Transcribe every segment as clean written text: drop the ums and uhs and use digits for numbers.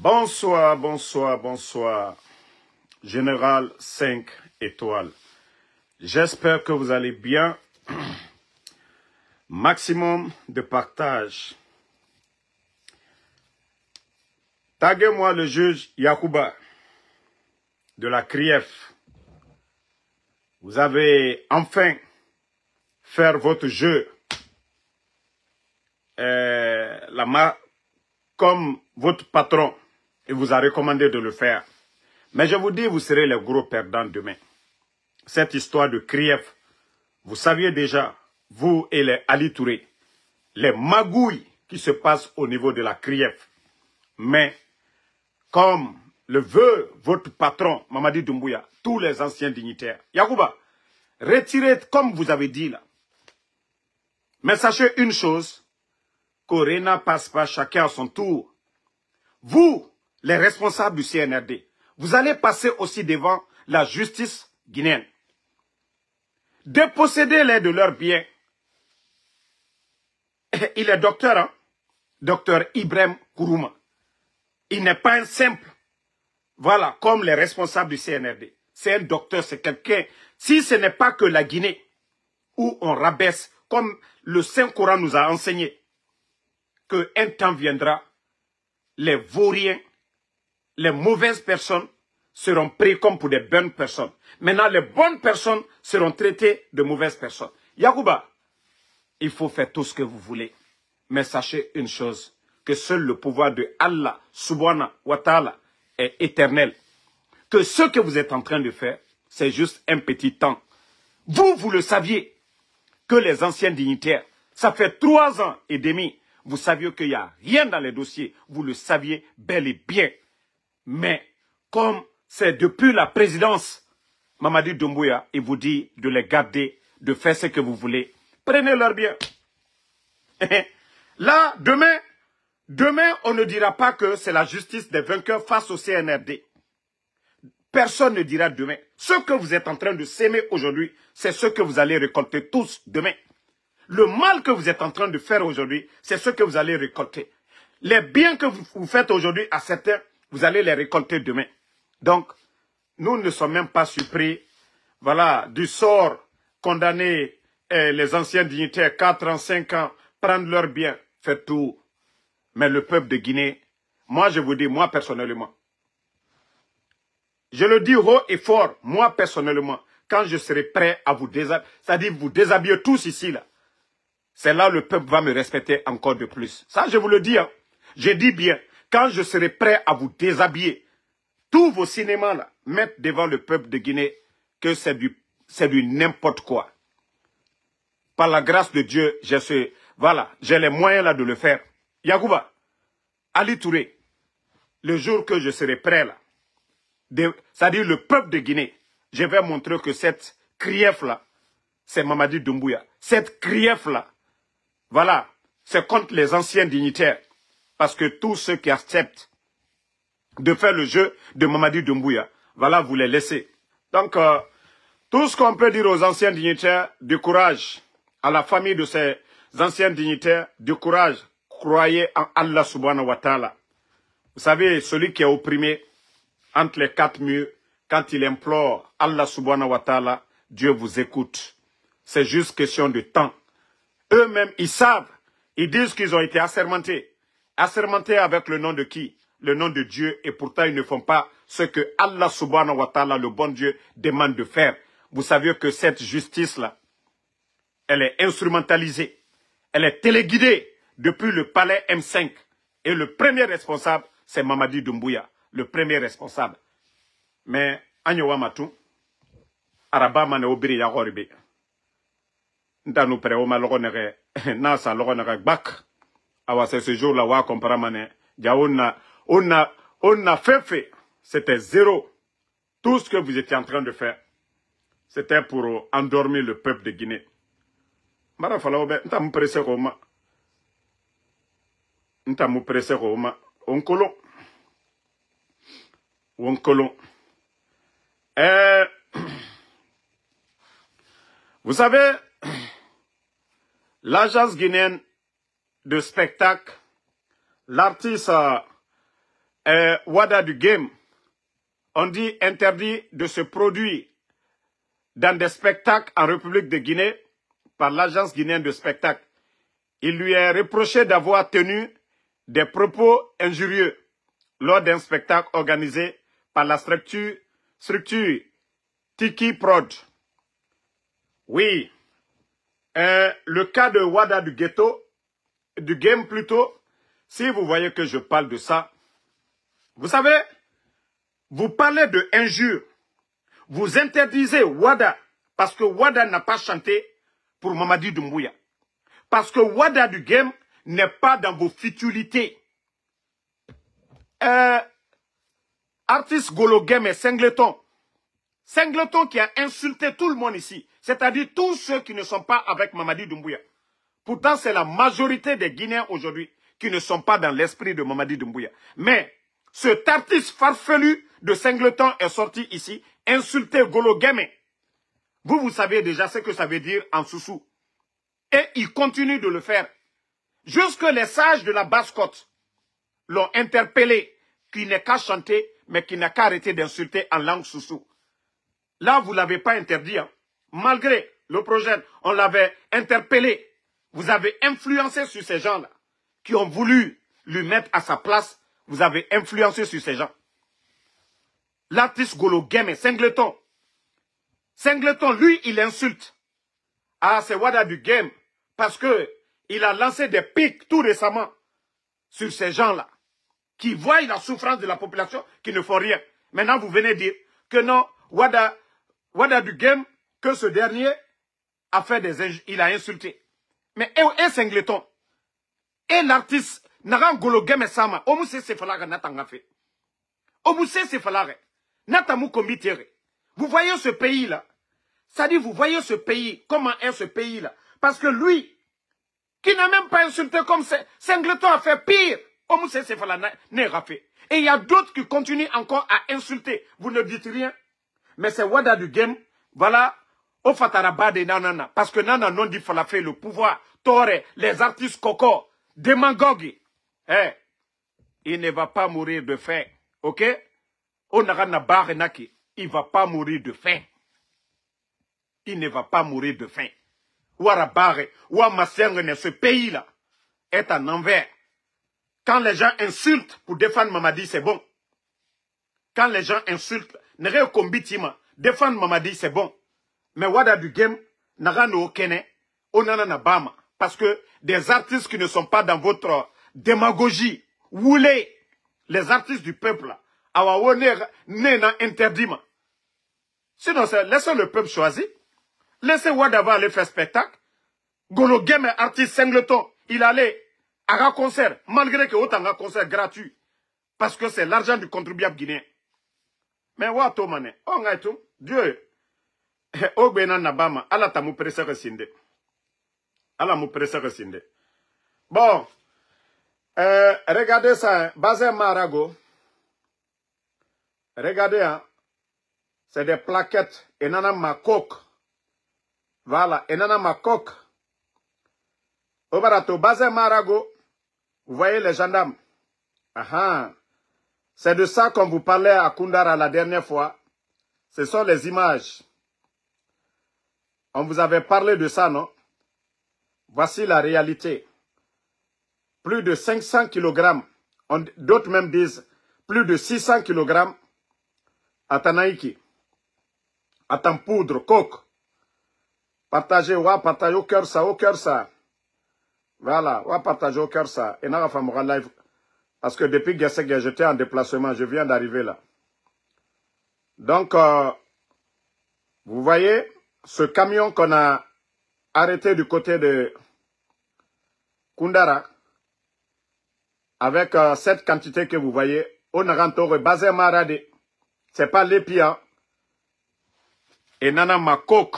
Bonsoir, bonsoir, bonsoir. Général 5 étoiles. J'espère que vous allez bien. Maximum de partage. Taguez-moi le juge Yacouba de la CRIEF. Vous avez enfin fait votre jeu comme votre patron. Il vous a recommandé de le faire. Mais je vous dis, vous serez les gros perdants demain. Cette histoire de CRIEF, vous saviez déjà, vous et les Ali Touré, les magouilles qui se passent au niveau de la CRIEF. Mais, comme le veut votre patron, Mamadi Doumbouya, tous les anciens dignitaires, Yacouba, retirez comme vous avez dit là. Mais sachez une chose, qu'Orena passe pas chacun à son tour. Vous, les responsables du CNRD, vous allez passer aussi devant la justice guinéenne. Dépossédez-les de leurs biens. Il est docteur, hein? Docteur Ibrahim Kourouma. Il n'est pas un simple. Voilà, comme les responsables du CNRD. C'est un docteur, c'est quelqu'un. Si ce n'est pas que la Guinée, où on rabaisse, comme le Saint-Coran nous a enseigné, qu'un temps viendra, les vauriens, les mauvaises personnes seront pris comme pour des bonnes personnes. Maintenant, les bonnes personnes seront traitées de mauvaises personnes. Yacouba, il faut faire tout ce que vous voulez. Mais sachez une chose, que seul le pouvoir de Allah, subhanahu wa ta'ala, est éternel. Que ce que vous êtes en train de faire, c'est juste un petit temps. Vous le saviez, que les anciens dignitaires, ça fait 3 ans et demi, vous saviez qu'il n'y a rien dans les dossiers. Vous le saviez bel et bien. Mais comme c'est depuis la présidence, Mamadi Doumbouya, il vous dit de les garder, de faire ce que vous voulez. Prenez leur bien. Là, demain, on ne dira pas que c'est la justice des vainqueurs face au CNRD. Personne ne dira demain. Ce que vous êtes en train de s'aimer aujourd'hui, c'est ce que vous allez récolter tous demain. Le mal que vous êtes en train de faire aujourd'hui, c'est ce que vous allez récolter. Les biens que vous faites aujourd'hui à certains, vous allez les récolter demain. Donc, nous ne sommes même pas surpris, voilà, du sort condamné les anciens dignitaires, 4 ans, 5 ans, prendre leurs biens, faire tout. Mais le peuple de Guinée, moi je vous dis, moi personnellement, je le dis haut et fort, moi personnellement, quand je serai prêt à vous déshabiller, c'est-à-dire vous déshabiller tous ici, là, c'est là le peuple va me respecter encore de plus. Ça, je vous le dis. Hein. Je dis bien, quand je serai prêt à vous déshabiller, tous vos cinémas, là, mettre devant le peuple de Guinée que c'est du n'importe quoi. Par la grâce de Dieu, j'ai les moyens là de le faire. Yacouba, Ali Touré, le jour que je serai prêt là, c'est-à-dire le peuple de Guinée, je vais montrer que cette CRIEF là, c'est Mamadi Doumbouya. Cette CRIEF là, voilà, c'est contre les anciens dignitaires. Parce que tous ceux qui acceptent de faire le jeu de Mamadi Doumbouya, voilà, vous les laissez. Donc, tout ce qu'on peut dire aux anciens dignitaires, du courage. À la famille de ces anciens dignitaires, du courage. Croyez en Allah subhanahu wa ta'ala. Vous savez, celui qui est opprimé entre les 4 murs, quand il implore Allah subhanahu wa ta'ala, Dieu vous écoute. C'est juste question de temps. Eux-mêmes, ils savent, ils disent qu'ils ont été assermentés. Assermentés avec le nom de qui? Le nom de Dieu, et pourtant ils ne font pas ce que Allah subhanahu wa ta'ala, le bon Dieu, demande de faire. Vous savez que cette justice-là, elle est instrumentalisée, elle est téléguidée depuis le palais M5. Et le premier responsable, c'est Mamadi Doumbouya, le premier responsable. Mais, Agnowa Matou, Araba Mane Obiri Yagoribe. Nous préoma logonere nasa logonere bak awa c'est ce jour là wa compara mané ja on a fait c'était zéro. Tout ce que vous étiez en train de faire c'était pour endormir le peuple de Guinée. Mara fala obe nta mu presse roma onkolo vous savez, l'agence guinéenne de spectacle, l'artiste Wada du Game, on dit interdit de se produire dans des spectacles en République de Guinée par l'agence guinéenne de spectacle. Il lui est reproché d'avoir tenu des propos injurieux lors d'un spectacle organisé par la structure Tiki Prod. Oui, le cas de Wada du Game plutôt, si vous voyez que je parle de ça, vous savez, vous parlez de injures, vous interdisez Wada, parce que Wada n'a pas chanté pour Mamadi Doumbouya. Parce que Wada du Game n'est pas dans vos futilités. Artiste Golo Game et Singleton. Singleton qui a insulté tout le monde ici, c'est-à-dire tous ceux qui ne sont pas avec Mamadi Doumbouya. Pourtant, c'est la majorité des Guinéens aujourd'hui qui ne sont pas dans l'esprit de Mamadi Doumbouya. Mais cet artiste farfelu de Singleton est sorti ici, insulté Golo Game. Vous savez déjà ce que ça veut dire en Soussou. Et il continue de le faire. Jusque les sages de la Basse-Côte l'ont interpellé, qui n'est qu'à chanter, mais qui n'a qu'à arrêter d'insulter en langue Soussou. Là, vous ne l'avez pas interdit. Hein. Malgré le projet, on l'avait interpellé. Vous avez influencé sur ces gens-là, qui ont voulu lui mettre à sa place. Vous avez influencé sur ces gens. L'artiste Golo Game et Singleton. Singleton, lui, il insulte. Ah, c'est Wada du Game. Parce que il a lancé des pics tout récemment sur ces gens-là, qui voient la souffrance de la population, qui ne font rien. Maintenant, vous venez dire que non, Wada du Game, que ce dernier a fait il a insulté. Mais et Singleton, et l'artiste, Naran Golo Game et Sama, Omuse Sefalaga Natanga fait. Omuse Sefalaga, Natamu Kombitere. Vous voyez ce pays-là? Ça dit, vous voyez ce pays, comment est ce pays-là? Parce que lui, qui n'a même pas insulté comme Singleton a fait pire. Omuse Sefalaga n'a fait. Et il y a d'autres qui continuent encore à insulter. Vous ne dites rien. Mais c'est Wada du Game, voilà, au Fataraba de Nanana. Parce que Nana non dit fait le pouvoir, Tore, les artistes coco, démagogues. Eh, il ne va pas mourir de faim. Ok? Onarana Barenaki, il ne va pas mourir de faim. Il ne va pas mourir de faim. Ouarabare, Ouamassengene, ce pays-là, est en envers. Quand les gens insultent pour défendre Mamadi, c'est bon. Quand les gens insultent, Nere Kombitima, défendre Mamadi, c'est bon. Mais Wada du Game, Narano Okene, Onana Bama. Parce que des artistes qui ne sont pas dans votre démagogie, voulez, les artistes du peuple, Awawoner, Nena interdit. Sinon, laissez le peuple choisir. Laissez Wadava aller faire spectacle. Golo Game est artiste Singleton. Il allait à un concert, malgré que autant un concert gratuit. Parce que c'est l'argent du contribuable guinéen. Mais Wato Mane, on a tout. Dieu, Ogbenan Nabama, Allah ta mou presse resinde. Allah mou presse resinde. Bon, regardez ça, Bazin Marago. Regardez, hein, c'est des plaquettes. Et nana ma coque. Voilà, et nana ma coque. Au barato, Bazin Marago. Vous voyez les gendarmes. Ah, c'est de ça qu'on vous parlait à Koundara la dernière fois. Ce sont les images. On vous avait parlé de ça, non? Voici la réalité. Plus de 500 kg. D'autres même disent plus de 600 kg à Tanaïki. À Tampoudre, coke. Partagez, ouais, partagez au cœur ça. Voilà, ouais, partagez au cœur ça. Et n'a pas live. Parce que depuis que j'étais en déplacement, je viens d'arriver là. Donc, vous voyez, ce camion qu'on a arrêté du côté de Koundara, avec cette quantité que vous voyez, on a rentré basé Marade. C'est pas l'épia. Et Nana Makok.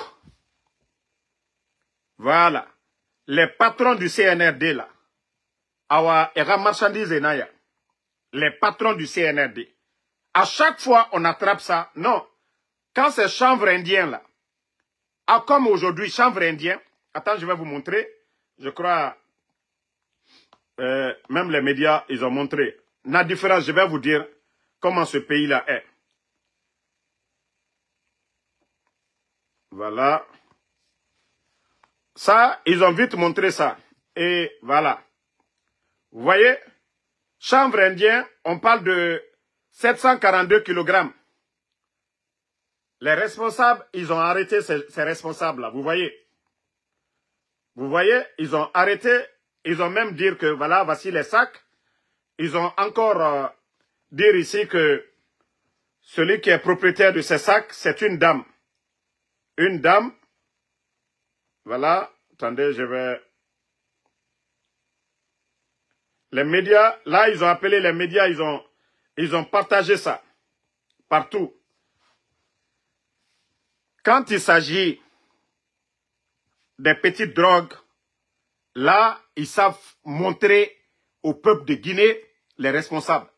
Voilà. Les patrons du CNRD là. Awa era marchandise naya. Les patrons du CNRD. À chaque fois, on attrape ça. Non. Quand c'est chanvre indien là. Ah, comme aujourd'hui, chanvre indien. Attends, je vais vous montrer. Je crois, même les médias, ils ont montré. la différence, je vais vous dire comment ce pays-là est. Voilà. Ça, ils ont vite montré ça. Et voilà. Vous voyez, chanvre indien, on parle de 742 kg. Les responsables, ils ont arrêté ces responsables-là. Vous voyez. Vous voyez, ils ont arrêté. Ils ont même dit que, voilà, voici les sacs. Ils ont encore dire ici que celui qui est propriétaire de ces sacs, c'est une dame. Une dame. Voilà. Attendez, je vais... Les médias, là, ils ont appelé les médias, ils ont partagé ça. Partout. Quand il s'agit des petites drogues, là, ils savent montrer au peuple de Guinée les responsables.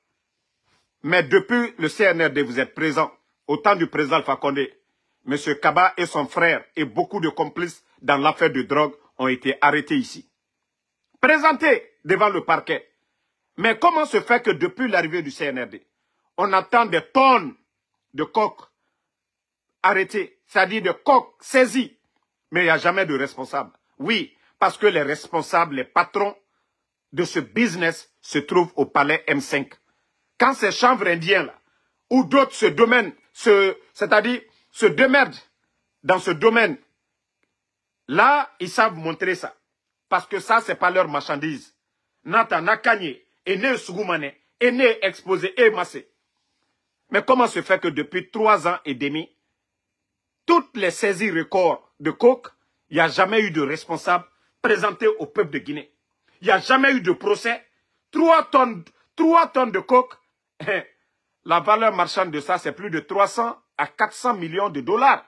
Mais depuis le CNRD, vous êtes présent, au temps du président Alpha Condé, M. Kaba et son frère et beaucoup de complices dans l'affaire de drogue ont été arrêtés ici. Présentés devant le parquet. Mais comment se fait que depuis l'arrivée du CNRD, on attend des tonnes de coques arrêtés, c'est-à-dire de coques saisis, mais il n'y a jamais de responsable. Oui, parce que les responsables, les patrons de ce business se trouvent au palais M5. Quand ces chanvres indiens là, ou d'autres se démènent, c'est-à-dire se démerdent dans ce domaine, là, ils savent montrer ça. Parce que ça, c'est pas leur marchandise. Nata Nakanye, Ene Sougoumane, Ene exposé et massé. Mais comment se fait que depuis 3 ans et demi, toutes les saisies records de coke, il n'y a jamais eu de responsable présenté au peuple de Guinée. Il n'y a jamais eu de procès. 3 tonnes de coke, la valeur marchande de ça, c'est plus de 300 à 400 millions de dollars.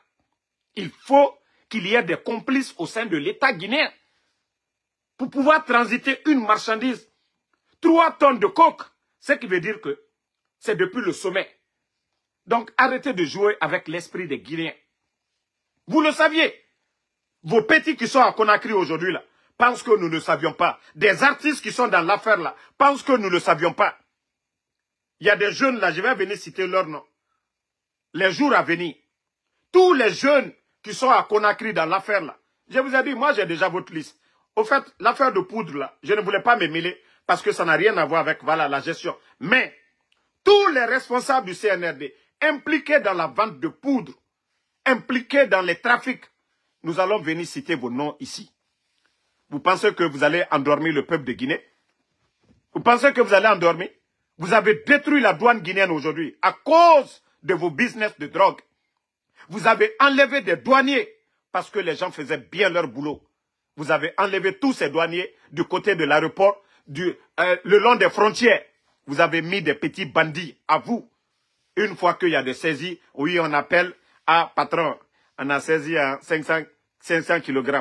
Il faut qu'il y ait des complices au sein de l'État guinéen pour pouvoir transiter une marchandise. 3 tonnes de coke, ce qui veut dire que c'est depuis le sommet. Donc arrêtez de jouer avec l'esprit des Guinéens. Vous le saviez. Vos petits qui sont à Conakry aujourd'hui là, pensent que nous ne savions pas. Des artistes qui sont dans l'affaire là, pensent que nous ne savions pas. Il y a des jeunes là, je vais venir citer leur nom. Les jours à venir. Tous les jeunes qui sont à Conakry dans l'affaire là. Je vous ai dit, moi j'ai déjà votre liste. Au fait, l'affaire de poudre là, je ne voulais pas me mêler parce que ça n'a rien à voir avec voilà, la gestion. Mais tous les responsables du CNRD impliqués dans la vente de poudre, impliqués dans les trafics, nous allons venir citer vos noms ici. Vous pensez que vous allez endormir le peuple de Guinée? Vous pensez que vous allez endormir? Vous avez détruit la douane guinéenne aujourd'hui à cause de vos business de drogue. Vous avez enlevé des douaniers parce que les gens faisaient bien leur boulot. Vous avez enlevé tous ces douaniers du côté de l'aéroport, le long des frontières. Vous avez mis des petits bandits à vous. Une fois qu'il y a des saisies, oui, on appelle à patron. On a saisi à 500 kg.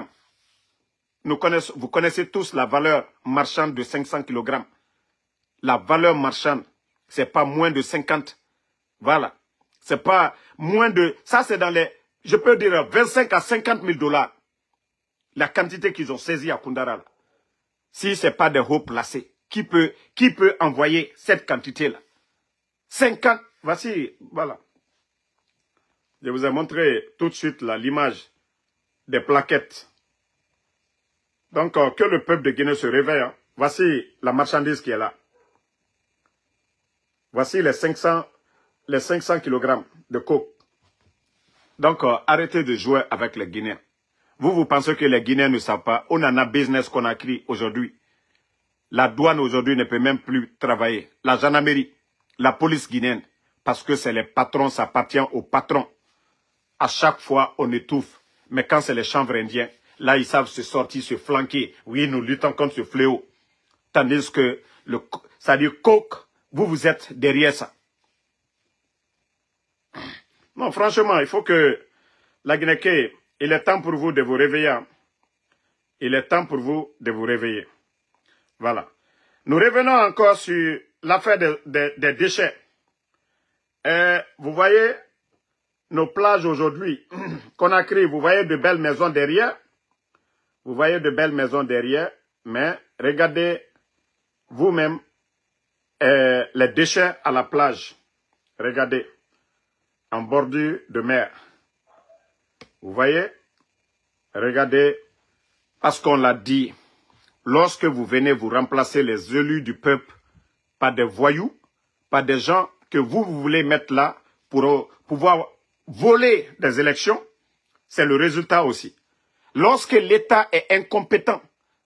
Vous connaissez tous la valeur marchande de 500 kg. La valeur marchande, c'est pas moins de 50. Voilà. C'est pas moins de... Ça, c'est dans les... Je peux dire 25 à 50 000 dollars. La quantité qu'ils ont saisie à Koundara. Si ce n'est pas des hauts placés, qui peut envoyer cette quantité-là? 50... Voici, voilà. Je vous ai montré tout de suite l'image des plaquettes. Donc, que le peuple de Guinée se réveille. Hein. Voici la marchandise qui est là. Voici les 500 kg de coke. Donc, arrêtez de jouer avec les Guinéens. Vous pensez que les Guinéens ne savent pas. On en a business qu'on a créé aujourd'hui. La douane aujourd'hui ne peut même plus travailler. La gendarmerie, la police guinéenne. Parce que c'est les patrons, ça appartient aux patrons. À chaque fois, on étouffe. Mais quand c'est les chanvres indiens, là, ils savent se sortir, se flanquer. Oui, nous luttons contre ce fléau. Tandis que, ça dit coke, vous êtes derrière ça. Non, franchement, il faut que la Guinée, il est temps pour vous de vous réveiller. Il est temps pour vous de vous réveiller. Voilà. Nous revenons encore sur l'affaire des déchets. Vous voyez nos plages aujourd'hui, Conakry, vous voyez de belles maisons derrière. Vous voyez de belles maisons derrière. Mais regardez vous-même les déchets à la plage. Regardez, en bordure de mer. Vous voyez? Regardez, parce qu'on l'a dit, lorsque vous venez vous remplacer les élus du peuple par des voyous, par des gens que vous voulez mettre là pour pouvoir voler des élections, c'est le résultat aussi. Lorsque l'État est incompétent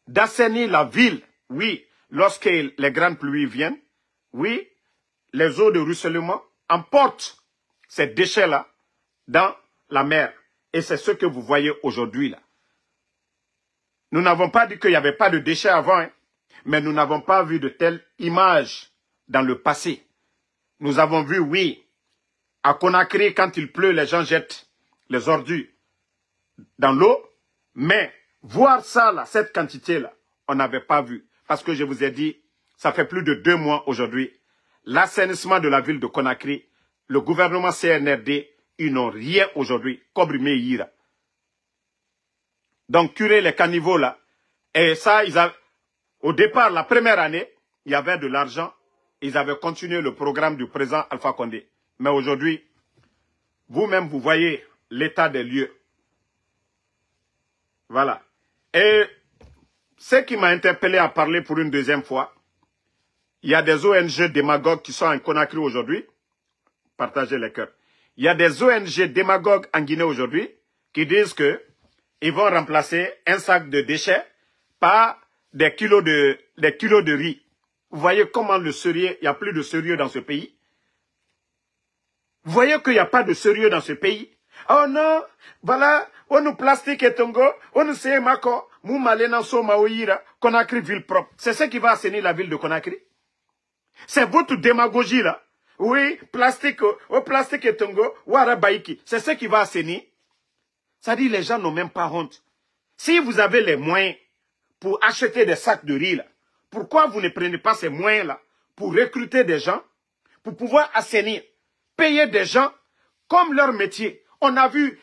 d'assainir la ville, oui, lorsque les grandes pluies viennent, oui, les eaux de ruissellement emportent ces déchets-là dans la mer. Et c'est ce que vous voyez aujourd'hui là. Nous n'avons pas dit qu'il n'y avait pas de déchets avant, hein, mais nous n'avons pas vu de telles images dans le passé. Nous avons vu, oui, à Conakry, quand il pleut, les gens jettent les ordures dans l'eau, mais voir ça, là, cette quantité-là, on n'avait pas vu. Parce que je vous ai dit, ça fait plus de 2 mois aujourd'hui, l'assainissement de la ville de Conakry, le gouvernement CNRD, ils n'ont rien aujourd'hui, Kobrimé Ira. Donc, curer les caniveaux là, et ça, au départ, la première année, il y avait de l'argent, ils avaient continué le programme du président Alpha Condé. Mais aujourd'hui, vous-même, vous voyez l'état des lieux. Voilà. Et ce qui m'a interpellé à parler pour une deuxième fois, il y a des ONG démagogues qui sont en Conakry aujourd'hui. Partagez les cœurs. Il y a des ONG démagogues en Guinée aujourd'hui qui disent que ils vont remplacer un sac de déchets par des kilos de riz. Vous voyez comment le sérieux, il n'y a plus de sérieux dans ce pays. Vous voyez qu'il n'y a pas de sérieux dans ce pays. Oh non, voilà, on nous plastique et tongo, on nous sait mako, mou malena so maouira, Conakry ville propre. C'est ce qui va assainir la ville de Conakry. C'est votre démagogie là. Oui, plastique, oh plastique et tongo, wara baiki. C'est ce qui va assainir. Ça dit les gens n'ont même pas honte. Si vous avez les moyens pour acheter des sacs de riz là, pourquoi vous ne prenez pas ces moyens là pour recruter des gens, pour pouvoir assainir, payer des gens comme leur métier. On a vu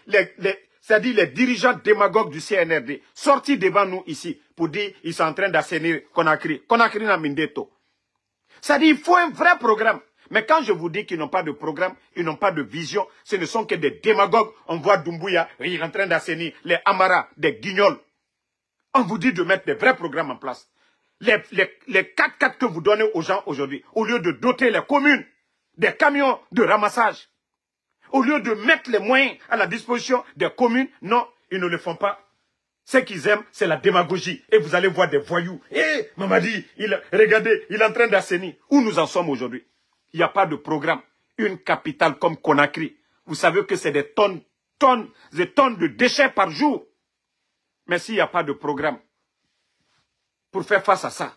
c'est-à-dire les dirigeants démagogues du CNRD sortis devant nous ici pour dire qu'ils sont en train d'assainir Conakry. Conakry na Mindeto. C'est-à-dire il faut un vrai programme. Mais quand je vous dis qu'ils n'ont pas de programme, ils n'ont pas de vision, ce ne sont que des démagogues. On voit Doumbouya, il est en train d'assainir les Amara, des guignols. On vous dit de mettre des vrais programmes en place. Les 4x4 que vous donnez aux gens aujourd'hui, au lieu de doter les communes des camions de ramassage, au lieu de mettre les moyens à la disposition des communes, non, ils ne le font pas. Ce qu'ils aiment, c'est la démagogie. Et vous allez voir des voyous. Eh, Mamadi, regardez, il est en train d'assainir. Où nous en sommes aujourd'hui? Il n'y a pas de programme. Une capitale comme Conakry, vous savez que c'est des tonnes de déchets par jour. Mais s'il n'y a pas de programme pour faire face à ça,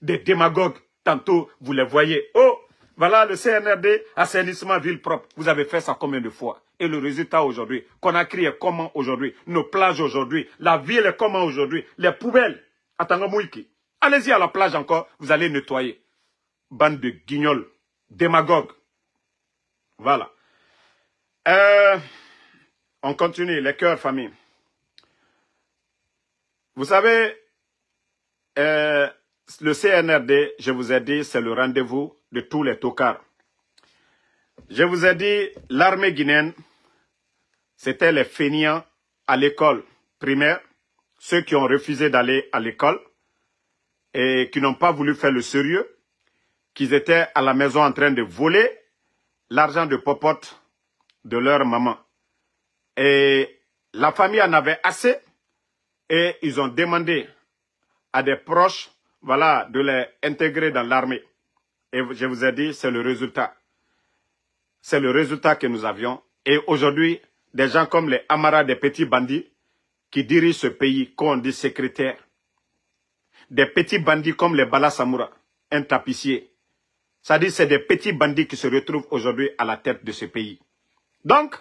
des démagogues, tantôt vous les voyez. Oh, voilà le CNRD, assainissement ville propre. Vous avez fait ça combien de fois? Et le résultat aujourd'hui, Conakry est comment aujourd'hui? Nos plages aujourd'hui, la ville est comment aujourd'hui? Les poubelles, à Tangamouiki. Allez-y à la plage encore, vous allez nettoyer. Bande de guignols, démagogues. Voilà. On continue, les cœurs, famille. Vous savez, le CNRD, je vous ai dit, c'est le rendez-vous de tous les tocards. Je vous ai dit, l'armée guinéenne, c'était les fainéants à l'école primaire, ceux qui ont refusé d'aller à l'école et qui n'ont pas voulu faire le sérieux, qui étaient à la maison en train de voler l'argent de popote de leur maman. Et la famille en avait assez et ils ont demandé à des proches, voilà, de les intégrer dans l'armée. Et je vous ai dit, c'est le résultat. C'est le résultat que nous avions. Et aujourd'hui, des gens comme les Amara, des petits bandits, qui dirigent ce pays, qu'on dit secrétaire. Des petits bandits comme les Bala Samoura, un tapissier. Ça dit, c'est des petits bandits qui se retrouvent aujourd'hui à la tête de ce pays. Donc,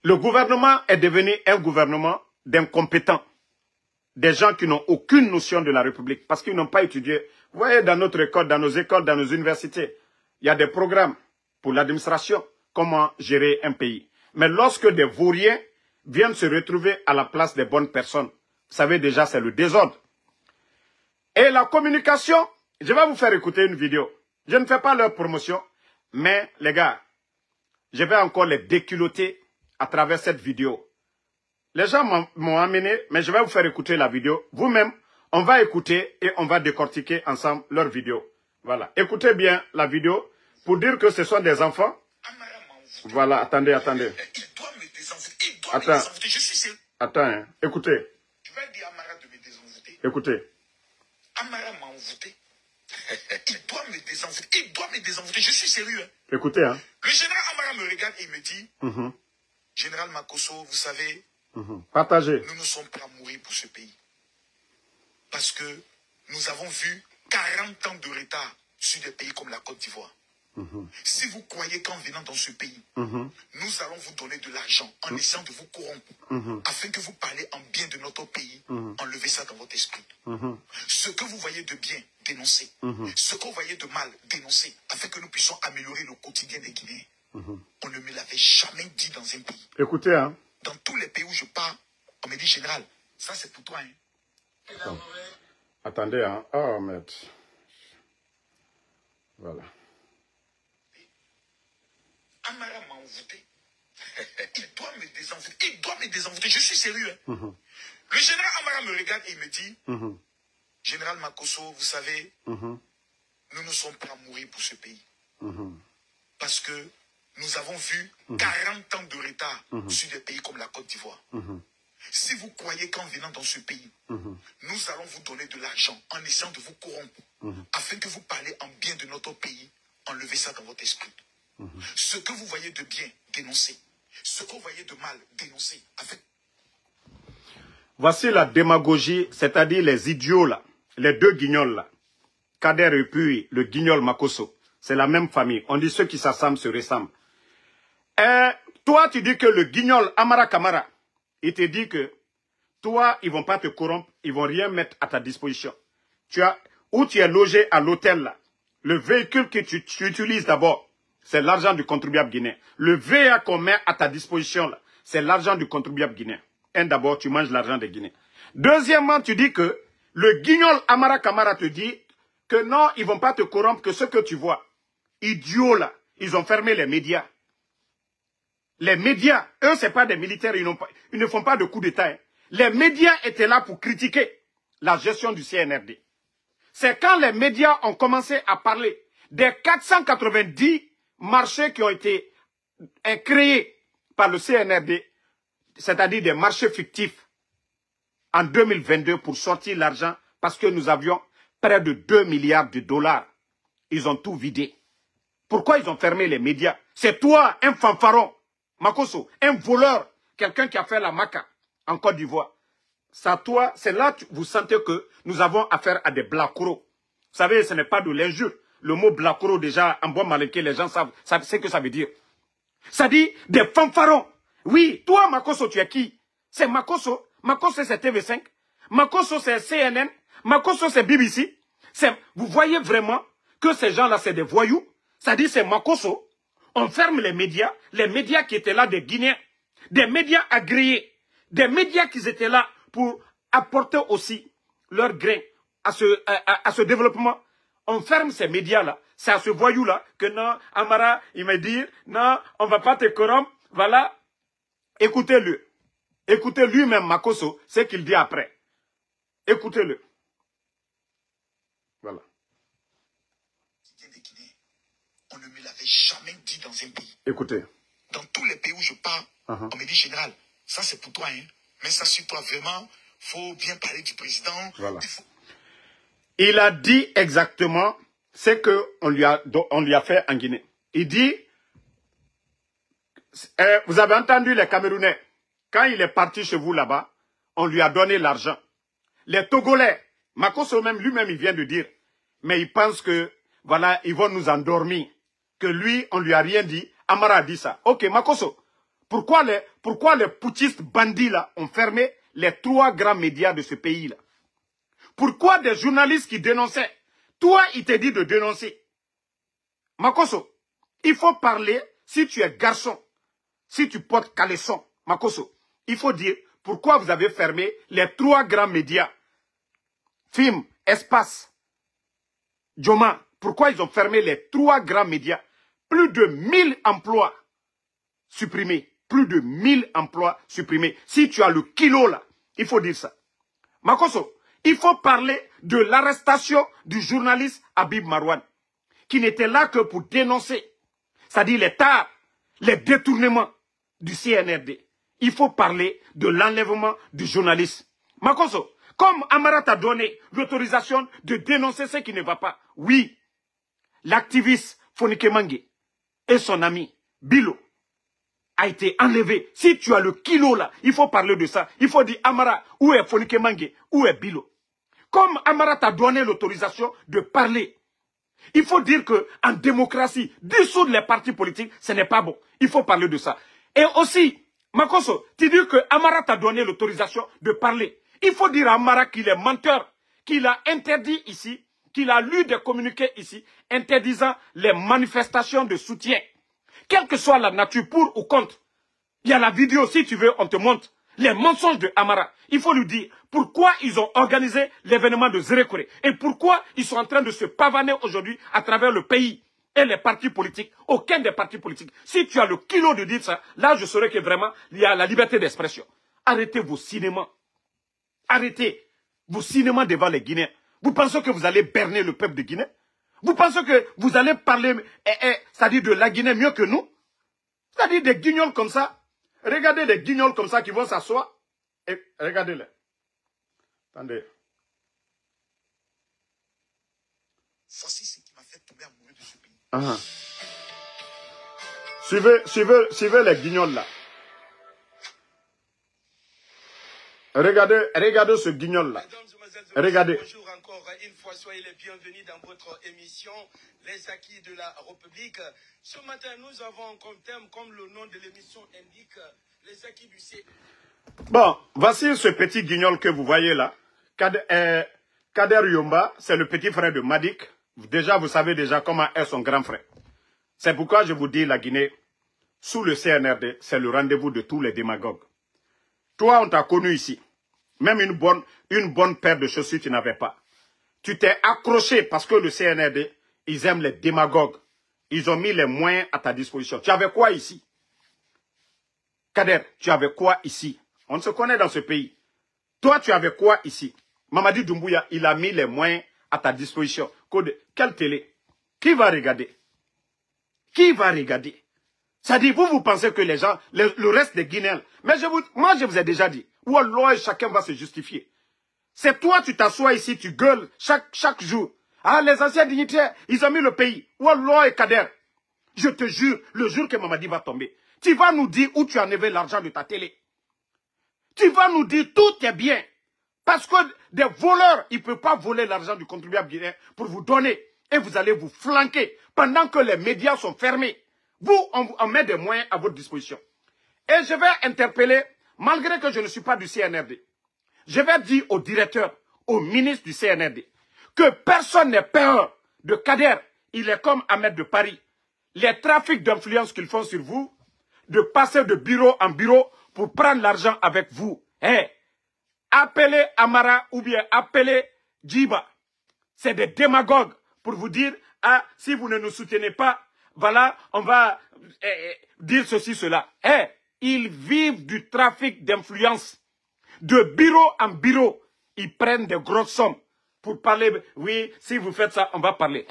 le gouvernement est devenu un gouvernement d'incompétents. Des gens qui n'ont aucune notion de la République, parce qu'ils n'ont pas étudié. Vous voyez, dans notre école, dans nos écoles, dans nos universités, il y a des programmes pour l'administration, comment gérer un pays. Mais lorsque des vauriens viennent se retrouver à la place des bonnes personnes, vous savez déjà, c'est le désordre. Et la communication Je vais vous faire écouter une vidéo. Je ne fais pas leur promotion, mais les gars, je vais encore les déculotter à travers cette vidéo. Les gens m'ont amené, mais je vais vous faire écouter la vidéo. Vous-même, on va écouter et on va décortiquer ensemble leur vidéo. Voilà. Écoutez bien la vidéo pour dire que ce sont des enfants. Voilà, attendez. Attends. Attends, hein. Écoutez. Je vais dire à Amara de me désenvoûter. Écoutez. Amara m'a envoûté. Il doit me désenvoûter. Je suis sérieux. Hein. Écoutez, hein. Le général Amara me regarde et il me dit, Général Makosso, vous savez, partagez. Nous sommes prêts à mourir pour ce pays. Parce que nous avons vu 40 ans de retard sur des pays comme la Côte d'Ivoire. Si vous croyez qu'en venant dans ce pays, nous allons vous donner de l'argent en essayant de vous corrompre, afin que vous parlez en bien de notre pays, enlevez ça dans votre esprit. Ce que vous voyez de bien, dénoncez. Ce que vous voyez de mal, dénoncez, afin que nous puissions améliorer le quotidien des Guinéens. On ne me l'avait jamais dit dans un pays. Écoutez, hein. Dans tous les pays où je pars, on me dit, général, ça c'est pour toi. Hein. Attendez, hein. Oh, merde. Voilà. Amara m'a envoûté. Il doit me désenvoûter. Je suis sérieux. Hein. Le général Amara me regarde et il me dit, Général Makosso, vous savez, nous sommes prêts à mourir pour ce pays. Parce que nous avons vu 40 ans de retard sur des pays comme la Côte d'Ivoire. Si vous croyez qu'en venant dans ce pays, nous allons vous donner de l'argent en essayant de vous corrompre, afin que vous parlez en bien de notre pays, enlevez ça dans votre esprit. Ce que vous voyez de bien, dénoncez. Ce que vous voyez de mal, dénoncez. Afin... Voici la démagogie, c'est-à-dire les idiots là, les deux guignols là. Kader et puis le guignol Makosso. C'est la même famille. On dit ceux qui s'assemblent se ressemblent. Toi, tu dis que le guignol Amara Kamara, il te dit que toi, ils vont pas te corrompre, ils vont rien mettre à ta disposition. Où tu es logé à l'hôtel là, le véhicule que tu utilises d'abord, c'est l'argent du contribuable guinéen. Le VA qu'on met à ta disposition là, c'est l'argent du contribuable guinéen. D'abord, tu manges l'argent des Guinéens. Deuxièmement, tu dis que le guignol Amara Kamara te dit que non, ils vont pas te corrompre, que ce que tu vois. Idiots là, ils ont fermé les médias. Les médias, eux, c'est pas des militaires, ils ne font pas de coup d'État. Hein. Les médias étaient là pour critiquer la gestion du CNRD. C'est quand les médias ont commencé à parler des 490 marchés qui ont été créés par le CNRD, c'est-à-dire des marchés fictifs, en 2022 pour sortir l'argent, parce que nous avions près de 2 milliards de dollars. Ils ont tout vidé. Pourquoi ils ont fermé les médias? C'est toi, un fanfaron, Makosso, un voleur, quelqu'un qui a fait la maca en Côte d'Ivoire. Ça, toi, c'est là que vous sentez que nous avons affaire à des blacros. Vous savez, ce n'est pas de l'injure. Le mot blacro, déjà, en bon malinqué, les gens savent ce que ça veut dire. Ça dit des fanfarons. Oui, toi, Makosso, tu es qui? C'est Makosso. Makosso, c'est TV5. Makosso, c'est CNN. Makosso, c'est BBC. Vous voyez vraiment que ces gens-là, c'est des voyous. Ça dit, c'est Makosso. On ferme les médias qui étaient là des Guinéens, des médias agréés, des médias qui étaient là pour apporter aussi leur grain à ce développement. On ferme ces médias-là. C'est à ce voyou-là que non, Amara, il me dit, non, on ne va pas te corrompre. Voilà. Écoutez-le. Écoutez lui-même, Makosso, ce qu'il dit après. Écoutez-le. Voilà. On ne me l'avait jamais dit dans un pays. Écoutez. Dans tous les pays où je pars, on me dit, général, ça c'est pour toi, hein. Mais ça sur toi, vraiment, faut bien parler du président. Voilà. Il a dit exactement ce qu'on lui a fait en Guinée. Il dit, vous avez entendu les Camerounais, quand il est parti chez vous là-bas, on lui a donné l'argent. Les Togolais, Makosso même, lui-même, il vient de dire, mais il pense que, voilà, ils vont nous endormir. Que lui, on lui a rien dit. Amara a dit ça. Ok, Makosso, pourquoi les putschistes bandits là ont fermé les 3 grands médias de ce pays-là? Pourquoi des journalistes qui dénonçaient? Toi, il t'a dit de dénoncer. Makosso, il faut parler si tu es garçon, si tu portes caleçon. Makosso, il faut dire pourquoi vous avez fermé les 3 grands médias. Film, Espace, Djoma, pourquoi ils ont fermé les 3 grands médias? Plus de 1000 emplois supprimés. Plus de 1000 emplois supprimés. Si tu as le kilo là, il faut dire ça. Makosso, il faut parler de l'arrestation du journaliste Habib Marwan, qui n'était là que pour dénoncer, c'est-à-dire les tares, les détournements du CNRD. Il faut parler de l'enlèvement du journaliste. Makosso, comme Amara t'a donné l'autorisation de dénoncer ce qui ne va pas, oui, l'activiste Fonike Mange et son ami Bilo a été enlevé. Si tu as le kilo là, il faut parler de ça. Il faut dire Amara, où est Fonike Mange, où est Bilo? Comme Amara t'a donné l'autorisation de parler, il faut dire que en démocratie, dissoudre les partis politiques, ce n'est pas bon. Il faut parler de ça. Et aussi, Makosso, tu dis que Amara t'a donné l'autorisation de parler. Il faut dire à Amara qu'il est menteur, qu'il a interdit ici, qu'il a lu des communiqués ici, interdisant les manifestations de soutien. Quelle que soit la nature, pour ou contre. Il y a la vidéo, si tu veux, on te montre les mensonges de Amara. Il faut lui dire pourquoi ils ont organisé l'événement de Zérekore et pourquoi ils sont en train de se pavaner aujourd'hui à travers le pays et les partis politiques. Aucun des partis politiques. Si tu as le kilo de dire ça, là je saurais que vraiment il y a la liberté d'expression. Arrêtez vos cinémas. Arrêtez vos cinémas devant les Guinéens. Vous pensez que vous allez berner le peuple de Guinée? Vous pensez que vous allez parler, c'est-à-dire de la Guinée mieux que nous? C'est-à-dire des guignols comme ça. Regardez des guignols comme ça qui vont s'asseoir. Et regardez-les. Attendez. Voici ce qui m'a fait tomber amoureux de ce pays. Suivez les guignols là. Regardez ce guignol là. Regardez. Bonjour encore une fois, soyez les bienvenus dans votre émission Les acquis de la République. Ce matin, nous avons comme thème, comme le nom de l'émission indique, les acquis du C. Bon, voici ce petit guignol que vous voyez là. Kader Yomba, c'est le petit frère de Madik. Déjà, vous savez déjà comment est son grand frère. C'est pourquoi je vous dis, la Guinée, sous le CNRD, c'est le rendez-vous de tous les démagogues. Toi, on t'a connu ici. Même une bonne paire de chaussures, tu n'avais pas. Tu t'es accroché parce que le CNRD, ils aiment les démagogues. Ils ont mis les moyens à ta disposition. Tu avais quoi ici? Kader, tu avais quoi ici? On se connaît dans ce pays. Toi, tu avais quoi ici? Mamadi Doumbouya, il a mis les moyens à ta disposition. Quelle télé? Qui va regarder? Qui va regarder? Ça dit, vous pensez que les gens, le reste des Guinéens, mais moi je vous ai déjà dit, Wallah, chacun va se justifier. C'est toi, tu t'assois ici, tu gueules chaque jour. Ah, les anciens dignitaires, ils ont mis le pays. Wallah et Kader, je te jure, le jour que Mamadi va tomber, tu vas nous dire où tu as enlevé l'argent de ta télé. Tu vas nous dire tout est bien. Parce que des voleurs, ils ne peuvent pas voler l'argent du contribuable guinéen pour vous donner. Et vous allez vous flanquer pendant que les médias sont fermés. Vous, on met des moyens à votre disposition. Et je vais interpeller, malgré que je ne suis pas du CNRD, je vais dire au directeur, au ministre du CNRD, que personne n'ait peur de Kader. Il est comme Ahmed de Paris. Les trafics d'influence qu'ils font sur vous, de passer de bureau en bureau pour prendre l'argent avec vous. Appelez Amara ou bien appelez Djiba. C'est des démagogues pour vous dire, ah, si vous ne nous soutenez pas, voilà, on va dire ceci, cela. Ils vivent du trafic d'influence. De bureau en bureau, ils prennent des grosses sommes pour parler. Oui, si vous faites ça, on va parler.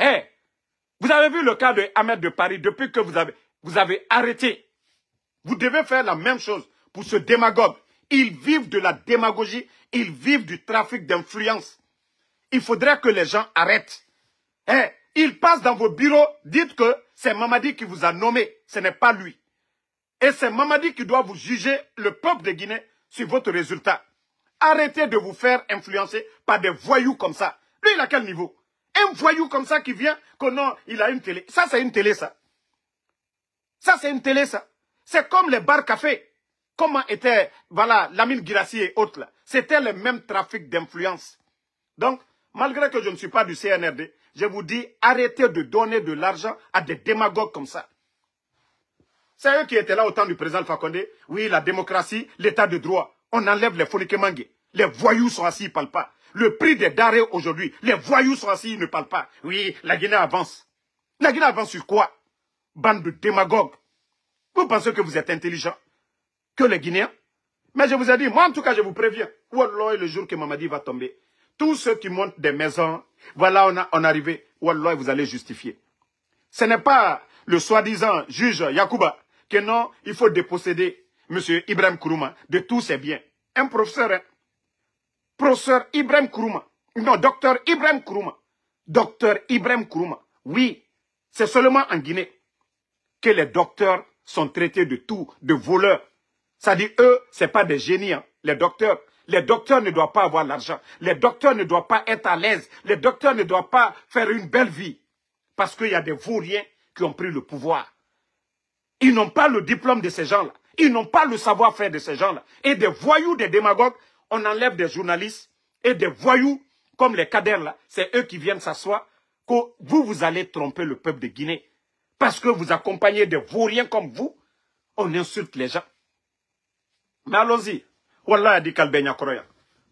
Vous avez vu le cas de Ahmed de Paris, depuis que vous avez arrêté. Vous devez faire la même chose pour ce démagogue. Ils vivent de la démagogie, ils vivent du trafic d'influence. Il faudrait que les gens arrêtent. Ils passent dans vos bureaux, dites que c'est Mamadi qui vous a nommé, ce n'est pas lui. Et c'est Mamadi qui doit vous juger, le peuple de Guinée, sur votre résultat. Arrêtez de vous faire influencer par des voyous comme ça. Lui, il a quel niveau? Un voyou comme ça qui vient, que non, il a une télé. Ça, c'est une télé, ça. Ça, c'est une télé, ça. C'est comme les bars-cafés. Comment était, voilà, Lamine Girassi et autres, là. C'était le même trafic d'influence. Donc, malgré que je ne suis pas du CNRD, je vous dis, arrêtez de donner de l'argent à des démagogues comme ça. C'est eux qui étaient là au temps du président Fakonde. Oui, la démocratie, l'état de droit. On enlève les Fonike Mange. Les voyous sont assis, ils ne parlent pas. Le prix des denrées aujourd'hui, les voyous sont assis, ils ne parlent pas. Oui, la Guinée avance. La Guinée avance sur quoi? Bande de démagogues. Vous pensez que vous êtes intelligent? Que les Guinéens? Mais je vous ai dit, moi en tout cas je vous préviens. Wallah, le jour que Mamadi va tomber, tous ceux qui montent des maisons, voilà on arrivé, Wallah, vous allez justifier. Ce n'est pas le soi-disant juge Yacouba que non, il faut déposséder M. Ibrahim Kourouma de tous ses biens. Un professeur, hein? Professeur Ibrahim Kourouma. Non, docteur Ibrahim Kourouma. Docteur Ibrahim Kourouma. Oui, c'est seulement en Guinée que les docteurs sont traités de tout, de voleurs. Ça dit, eux, ce n'est pas des génies, hein, les docteurs. Les docteurs ne doivent pas avoir l'argent. Les docteurs ne doivent pas être à l'aise. Les docteurs ne doivent pas faire une belle vie. Parce qu'il y a des vauriens qui ont pris le pouvoir. Ils n'ont pas le diplôme de ces gens-là. Ils n'ont pas le savoir-faire de ces gens-là. Et des voyous, des démagogues, on enlève des journalistes. Et des voyous, comme les cadres là, c'est eux qui viennent s'asseoir. Que vous allez tromper le peuple de Guinée. Parce que vous accompagnez des vauriens comme vous, on insulte les gens. Mais allons-y. Wallah a dit Kalbenya Koroya.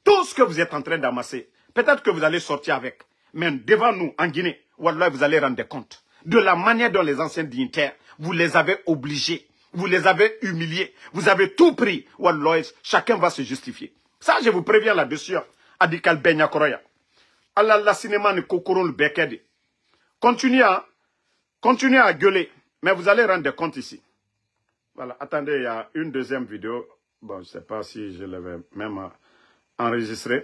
Tout ce que vous êtes en train d'amasser, peut-être que vous allez sortir avec. Mais devant nous, en Guinée, Wallah, vous allez rendre compte de la manière dont les anciens dignitaires, vous les avez obligés, vous les avez humiliés, vous avez tout pris. Wallah, chacun va se justifier. Ça, je vous préviens là-dessus. A dit Kalbenya Koroya. Allah la cinéma ne kokoron le bekede. Continuez à gueuler, mais vous allez rendre compte ici. Voilà, attendez, il y a une deuxième vidéo. Bon, je ne sais pas si je l'avais même enregistré.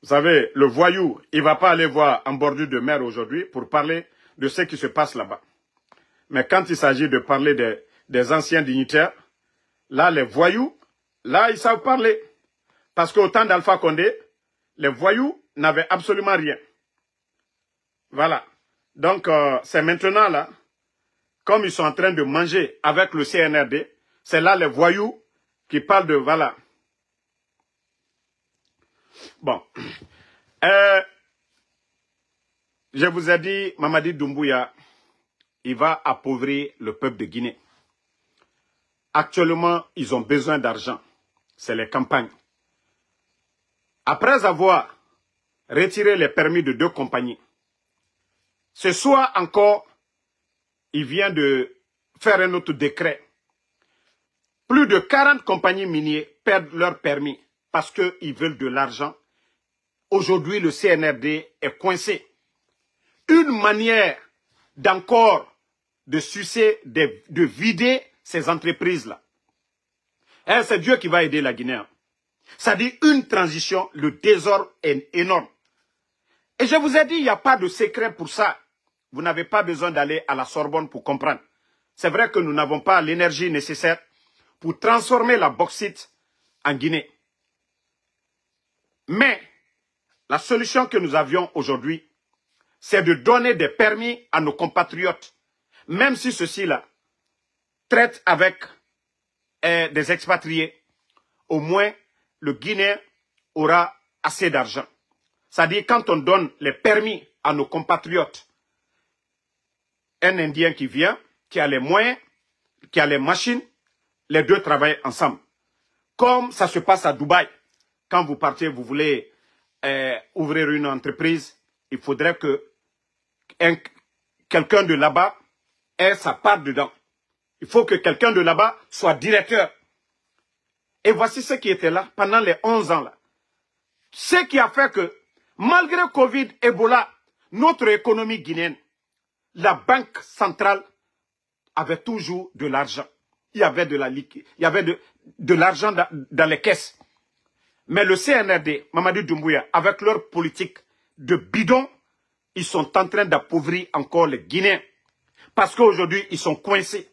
Vous savez, le voyou, il ne va pas aller voir en bordure de mer aujourd'hui pour parler de ce qui se passe là-bas. Mais quand il s'agit de parler des anciens dignitaires, là, les voyous, là, ils savent parler. Parce qu'au temps d'Alpha Condé, les voyous n'avaient absolument rien. Voilà. Donc, c'est maintenant là, comme ils sont en train de manger avec le CNRD, c'est là les voyous qui parlent de, voilà. Bon. Je vous ai dit, Mamadi Doumbouya, il va appauvrir le peuple de Guinée. Actuellement, ils ont besoin d'argent. C'est les campagnes. Après avoir retiré les permis de 2 compagnies, ce soir encore, il vient de faire un autre décret. Plus de 40 compagnies minières perdent leur permis parce qu'ils veulent de l'argent. Aujourd'hui, le CNRD est coincé. Une manière d'encore de sucer, de vider ces entreprises-là. Et c'est Dieu qui va aider la Guinée. Ça dit une transition, le désordre est énorme. Et je vous ai dit, il n'y a pas de secret pour ça. Vous n'avez pas besoin d'aller à la Sorbonne pour comprendre. C'est vrai que nous n'avons pas l'énergie nécessaire pour transformer la bauxite en Guinée. Mais la solution que nous avions aujourd'hui, c'est de donner des permis à nos compatriotes, même si ceux-ci-là traitent avec des expatriés. Au moins, le Guinéen aura assez d'argent. C'est-à-dire, quand on donne les permis à nos compatriotes, un Indien qui vient, qui a les moyens, qui a les machines, les deux travaillent ensemble. Comme ça se passe à Dubaï. Quand vous partez, vous voulez ouvrir une entreprise, il faudrait que quelqu'un de là-bas ait sa part dedans. Il faut que quelqu'un de là-bas soit directeur. Et voici ce qui était là pendant les 11 ans là. Ce qui a fait que, malgré Covid, Ebola, notre économie guinéenne, la banque centrale avait toujours de l'argent. Il y avait de la liquide, il y avait de l'argent dans les caisses. Mais le CNRD, Mamadi Doumbouya, avec leur politique de bidon, ils sont en train d'appauvrir encore les Guinéens. Parce qu'aujourd'hui, ils sont coincés.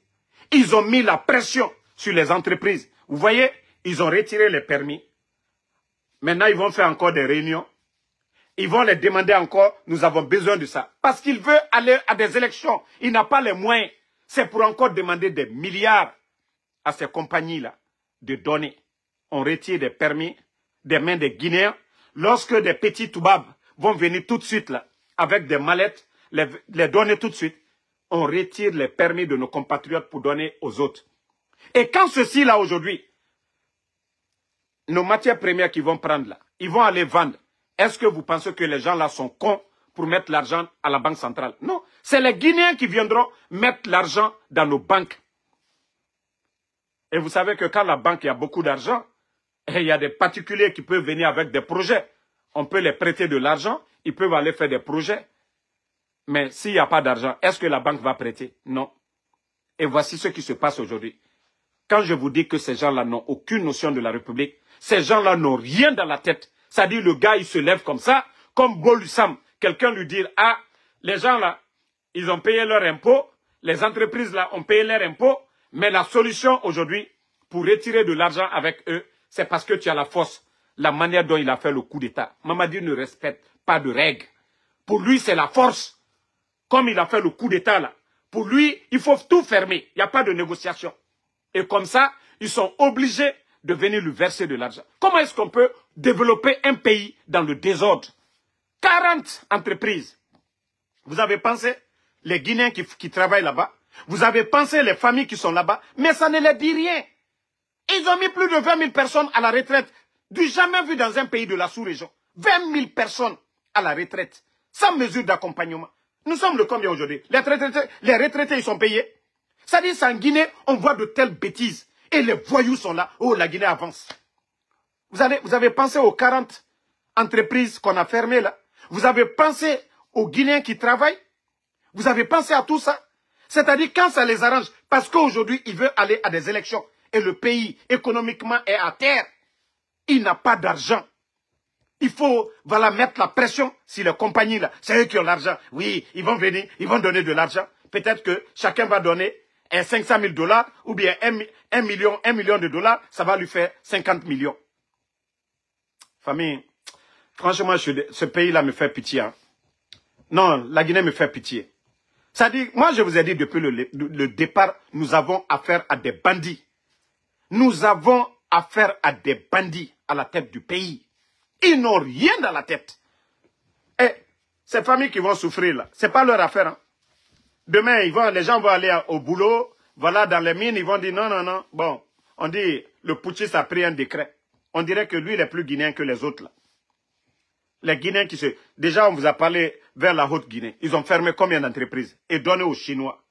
Ils ont mis la pression sur les entreprises. Vous voyez, ils ont retiré les permis. Maintenant, ils vont faire encore des réunions. Ils vont les demander encore, nous avons besoin de ça. Parce qu'il veut aller à des élections. Il n'a pas les moyens. C'est pour encore demander des milliards à ces compagnies-là de donner. On retire des permis des mains des Guinéens. Lorsque des petits toubabs vont venir tout de suite là, avec des mallettes, les donner tout de suite, on retire les permis de nos compatriotes pour donner aux autres. Et quand ceci là aujourd'hui, nos matières premières qu'ils vont prendre là, ils vont aller vendre. Est-ce que vous pensez que les gens là sont cons pour mettre l'argent à la banque centrale? Non, c'est les Guinéens qui viendront mettre l'argent dans nos banques. Et vous savez que quand la banque, il y a beaucoup d'argent, il y a des particuliers qui peuvent venir avec des projets. On peut les prêter de l'argent, ils peuvent aller faire des projets. Mais s'il n'y a pas d'argent, est-ce que la banque va prêter? Non. Et voici ce qui se passe aujourd'hui. Quand je vous dis que ces gens-là n'ont aucune notion de la République, ces gens-là n'ont rien dans la tête. C'est-à-dire le gars, il se lève comme ça, comme Bolussam. Quelqu'un lui dit, ah, les gens là, ils ont payé leur impôt, les entreprises là ont payé leur impôt, mais la solution aujourd'hui, pour retirer de l'argent avec eux, c'est parce que tu as la force, la manière dont il a fait le coup d'État. Mamadi ne respecte pas de règles. Pour lui, c'est la force. Comme il a fait le coup d'État là. Pour lui, il faut tout fermer. Il n'y a pas de négociation. Et comme ça, ils sont obligés de venir lui verser de l'argent. Comment est-ce qu'on peut développer un pays dans le désordre? 40 entreprises. Vous avez pensé les Guinéens qui travaillent là-bas? Vous avez pensé les familles qui sont là-bas? Mais ça ne leur dit rien. Ils ont mis plus de 20 000 personnes à la retraite. Du jamais vu dans un pays de la sous-région. 20 000 personnes à la retraite. Sans mesure d'accompagnement. Nous sommes le combien aujourd'hui? Les retraités, ils sont payés. C'est-à-dire, c'est en Guinée, on voit de telles bêtises. Et les voyous sont là. Oh, la Guinée avance. Vous avez pensé aux 40 entreprises qu'on a fermées là? Vous avez pensé aux Guinéens qui travaillent? Vous avez pensé à tout ça? C'est-à-dire, quand ça les arrange, parce qu'aujourd'hui, ils veulent aller à des élections. Et le pays, économiquement, est à terre. Il n'a pas d'argent. Il faut, voilà, mettre la pression sur les compagnies là. C'est eux qui ont l'argent. Oui, ils vont venir, ils vont donner de l'argent. Peut-être que chacun va donner 500 000 $, ou bien 1 million de dollars, ça va lui faire 50 millions. Famille, franchement, ce pays-là me fait pitié. Hein. Non, la Guinée me fait pitié. Ça dit, moi je vous ai dit depuis le départ, nous avons affaire à des bandits. Nous avons affaire à des bandits à la tête du pays. Ils n'ont rien dans la tête. Et ces familles qui vont souffrir là, c'est pas leur affaire. Hein. Demain, les gens vont aller au boulot, voilà, dans les mines, ils vont dire non, non, non. Bon, on dit, le putschiste a pris un décret. On dirait que lui, il est plus guinéen que les autres là. Les Guinéens qui se... Déjà, on vous a parlé vers la Haute-Guinée. Ils ont fermé combien d'entreprises et donné aux Chinois.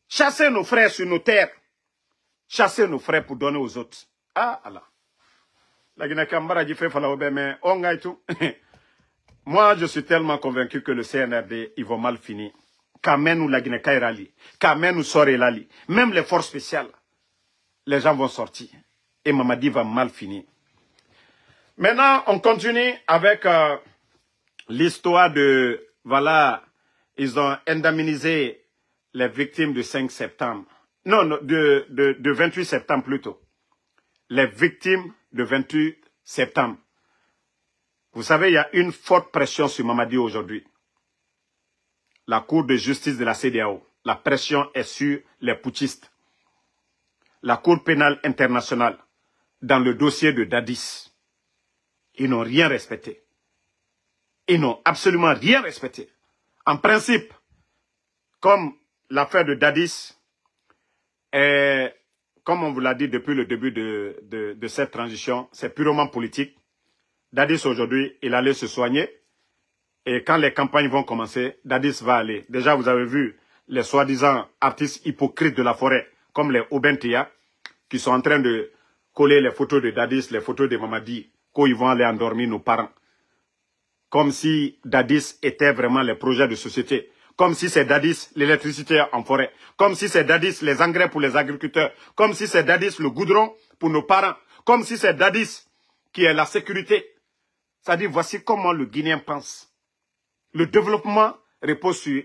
Chasser nos frères sur nos terres. Chasser nos frères pour donner aux autres. Ah, Allah. La Guinée-Kambara dit fait falaoube, mais on gagne tout. Moi, je suis tellement convaincu que le CNRD, ils vont mal finir. Kamen ou la Guinée-Kairali, Kamen ou Sorelali, même les forces spéciales, les gens vont sortir. Et Mamadi va mal finir. Maintenant, on continue avec l'histoire de, voilà, ils ont indemnisé les victimes du 5 septembre. Non, de 28 septembre plutôt. Les victimes de 28 septembre. Vous savez, il y a une forte pression sur Mamadi aujourd'hui. La Cour de justice de la CEDEAO, la pression est sur les putschistes. La Cour pénale internationale, dans le dossier de Dadis, ils n'ont rien respecté. Ils n'ont absolument rien respecté. En principe, comme l'affaire de Dadis, comme on vous l'a dit depuis le début de cette transition, c'est purement politique. Dadis aujourd'hui, il allait se soigner. Et quand les campagnes vont commencer, Dadis va aller. Déjà, vous avez vu les soi-disant artistes hypocrites de la forêt, comme les Obentia, qui sont en train de coller les photos de Dadis, les photos de Mamadi, quand ils vont aller endormir nos parents. Comme si Dadis était vraiment les projets de société. Comme si c'est Dadis l'électricité en forêt. Comme si c'est Dadis les engrais pour les agriculteurs. Comme si c'est Dadis le goudron pour nos parents. Comme si c'est Dadis qui est la sécurité. C'est-à-dire, voici comment le Guinéen pense. Le développement repose sur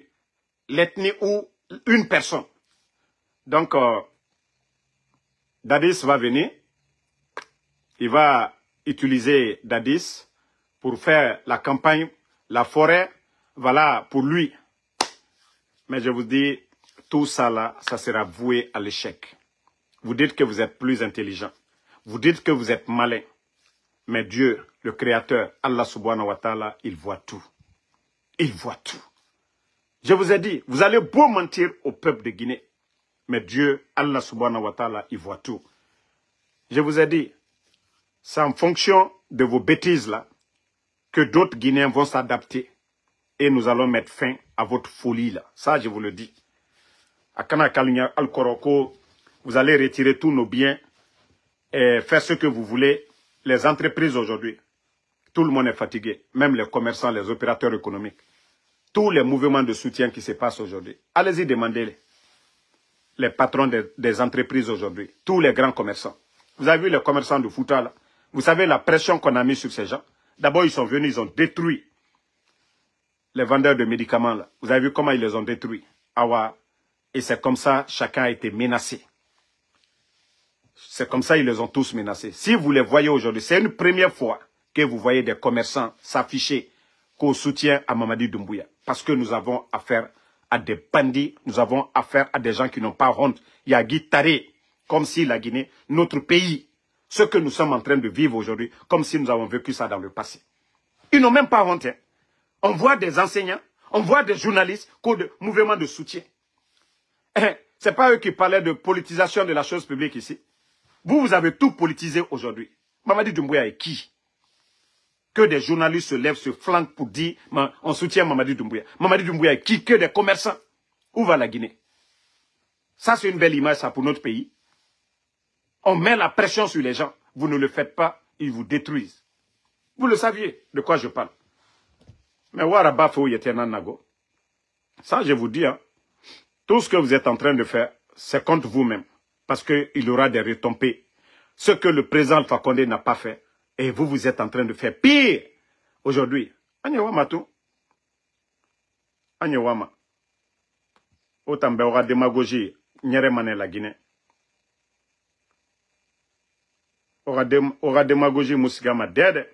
l'ethnie ou une personne. Donc, Dadis va venir. Il va utiliser Dadis pour faire la campagne, la forêt, voilà, pour lui. Mais je vous dis, tout ça là, ça sera voué à l'échec. Vous dites que vous êtes plus intelligent. Vous dites que vous êtes malin. Mais Dieu, le Créateur, Allah subhanahu wa ta'ala, il voit tout. Il voit tout. Je vous ai dit, vous allez beau mentir au peuple de Guinée. Mais Dieu, Allah subhanahu wa ta'ala, il voit tout. Je vous ai dit, c'est en fonction de vos bêtises là que d'autres Guinéens vont s'adapter et nous allons mettre fin à votre folie là. Ça, je vous le dis. À Kanakalunya Al-Koroko, vous allez retirer tous nos biens et faire ce que vous voulez. Les entreprises aujourd'hui, tout le monde est fatigué, même les commerçants, les opérateurs économiques. Tous les mouvements de soutien qui se passent aujourd'hui. Allez-y, demandez-les. Les patrons des entreprises aujourd'hui, tous les grands commerçants. Vous avez vu les commerçants de Fouta là? Vous savez la pression qu'on a mise sur ces gens? D'abord, ils sont venus, ils ont détruit les vendeurs de médicaments là. Vous avez vu comment ils les ont détruits? Awa. Et c'est comme ça, chacun a été menacé. C'est comme ça, ils les ont tous menacés. Si vous les voyez aujourd'hui, c'est une première fois que vous voyez des commerçants s'afficher qu'au soutien à Mamadi Doumbouya. Parce que nous avons affaire à des bandits, nous avons affaire à des gens qui n'ont pas honte. Il y a Guy Taré, comme si la Guinée, notre pays, ce que nous sommes en train de vivre aujourd'hui, comme si nous avons vécu ça dans le passé. Ils n'ont même pas honte. Hein. On voit des enseignants, on voit des journalistes, de mouvements de soutien. Ce n'est pas eux qui parlaient de politisation de la chose publique ici. Vous avez tout politisé aujourd'hui. Mamadi Doumbouya est qui? Que des journalistes se lèvent, se flanquent pour dire on soutient Mamadi Doumbouya. Mamadi Doumbouya est qui? Que des commerçants. Où va la Guinée? Ça, c'est une belle image ça, pour notre pays. On met la pression sur les gens. Vous ne le faites pas, ils vous détruisent. Vous le saviez de quoi je parle. Mais Warabafo Nago. Ça, je vous dis, hein, tout ce que vous êtes en train de faire, c'est contre vous-même. Parce qu'il y aura des retombées. Ce que le président Alpha Condé n'a pas fait. Et vous, vous êtes en train de faire pire. Aujourd'hui. Anyewama tout. Anyewama. Autant aura démagogie. Nyeremane la Guinée. Aura démagogie Moussigama Dede.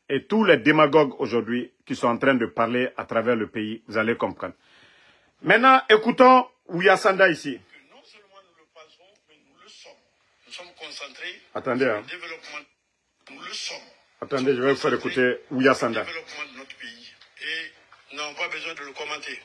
Et tous les démagogues aujourd'hui qui sont en train de parler à travers le pays, vous allez comprendre. Maintenant, écoutons Ouyasanda ici. Non seulement nous le pensons, mais nous le sommes. Nous sommes concentrés Attendez, sur hein. le développement. Nous le sommes. Attendez, je vais vous faire écouter Ouyasanda. Le développement de notre pays. Et nous n'avons pas besoin de le commenter.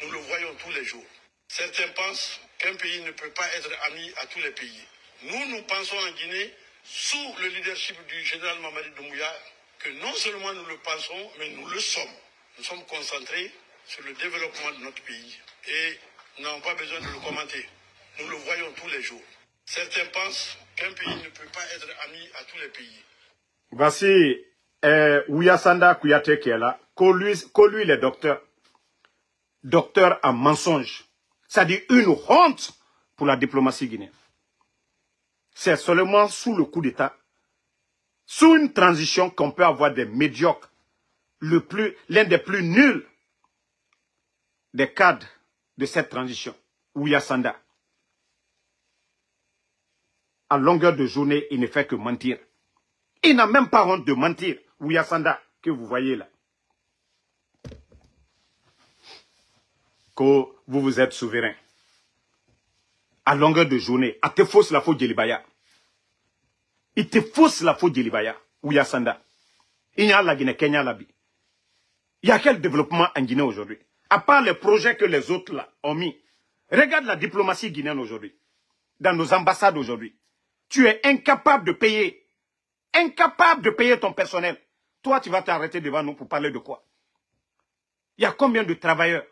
Nous le voyons tous les jours. Certains pensent qu'un pays ne peut pas être ami à tous les pays. Nous pensons en Guinée, sous le leadership du général Mamadi Doumbouya, que non seulement nous le pensons, mais nous le sommes. Nous sommes concentrés sur le développement de notre pays. Et nous n'avons pas besoin de le commenter. Nous le voyons tous les jours. Certains pensent qu'un pays ne peut pas être ami à tous les pays. Voici Ouyasanda Kouyaté qui est là. Qu'au lui les docteurs. Docteur en mensonge. C'est-à-dire une honte pour la diplomatie guinéenne. C'est seulement sous le coup d'État, sous une transition qu'on peut avoir des médiocres, l'un des plus nuls des cadres de cette transition, Ouyasanda. À longueur de journée, il ne fait que mentir. Il n'a même pas honte de mentir, Ouyasanda, que vous voyez là. Que vous êtes souverain. À longueur de journée, à te fausse la faute Djelibaya. Il te fausse la faute Djelibaya, Ouyasanda. Il y a la Guinée, Kenya, Labi. Il y a quel développement en Guinée aujourd'hui? À part les projets que les autres là ont mis. Regarde la diplomatie guinéenne aujourd'hui. Dans nos ambassades aujourd'hui. Tu es incapable de payer. Incapable de payer ton personnel. Toi, tu vas t'arrêter devant nous pour parler de quoi? Il y a combien de travailleurs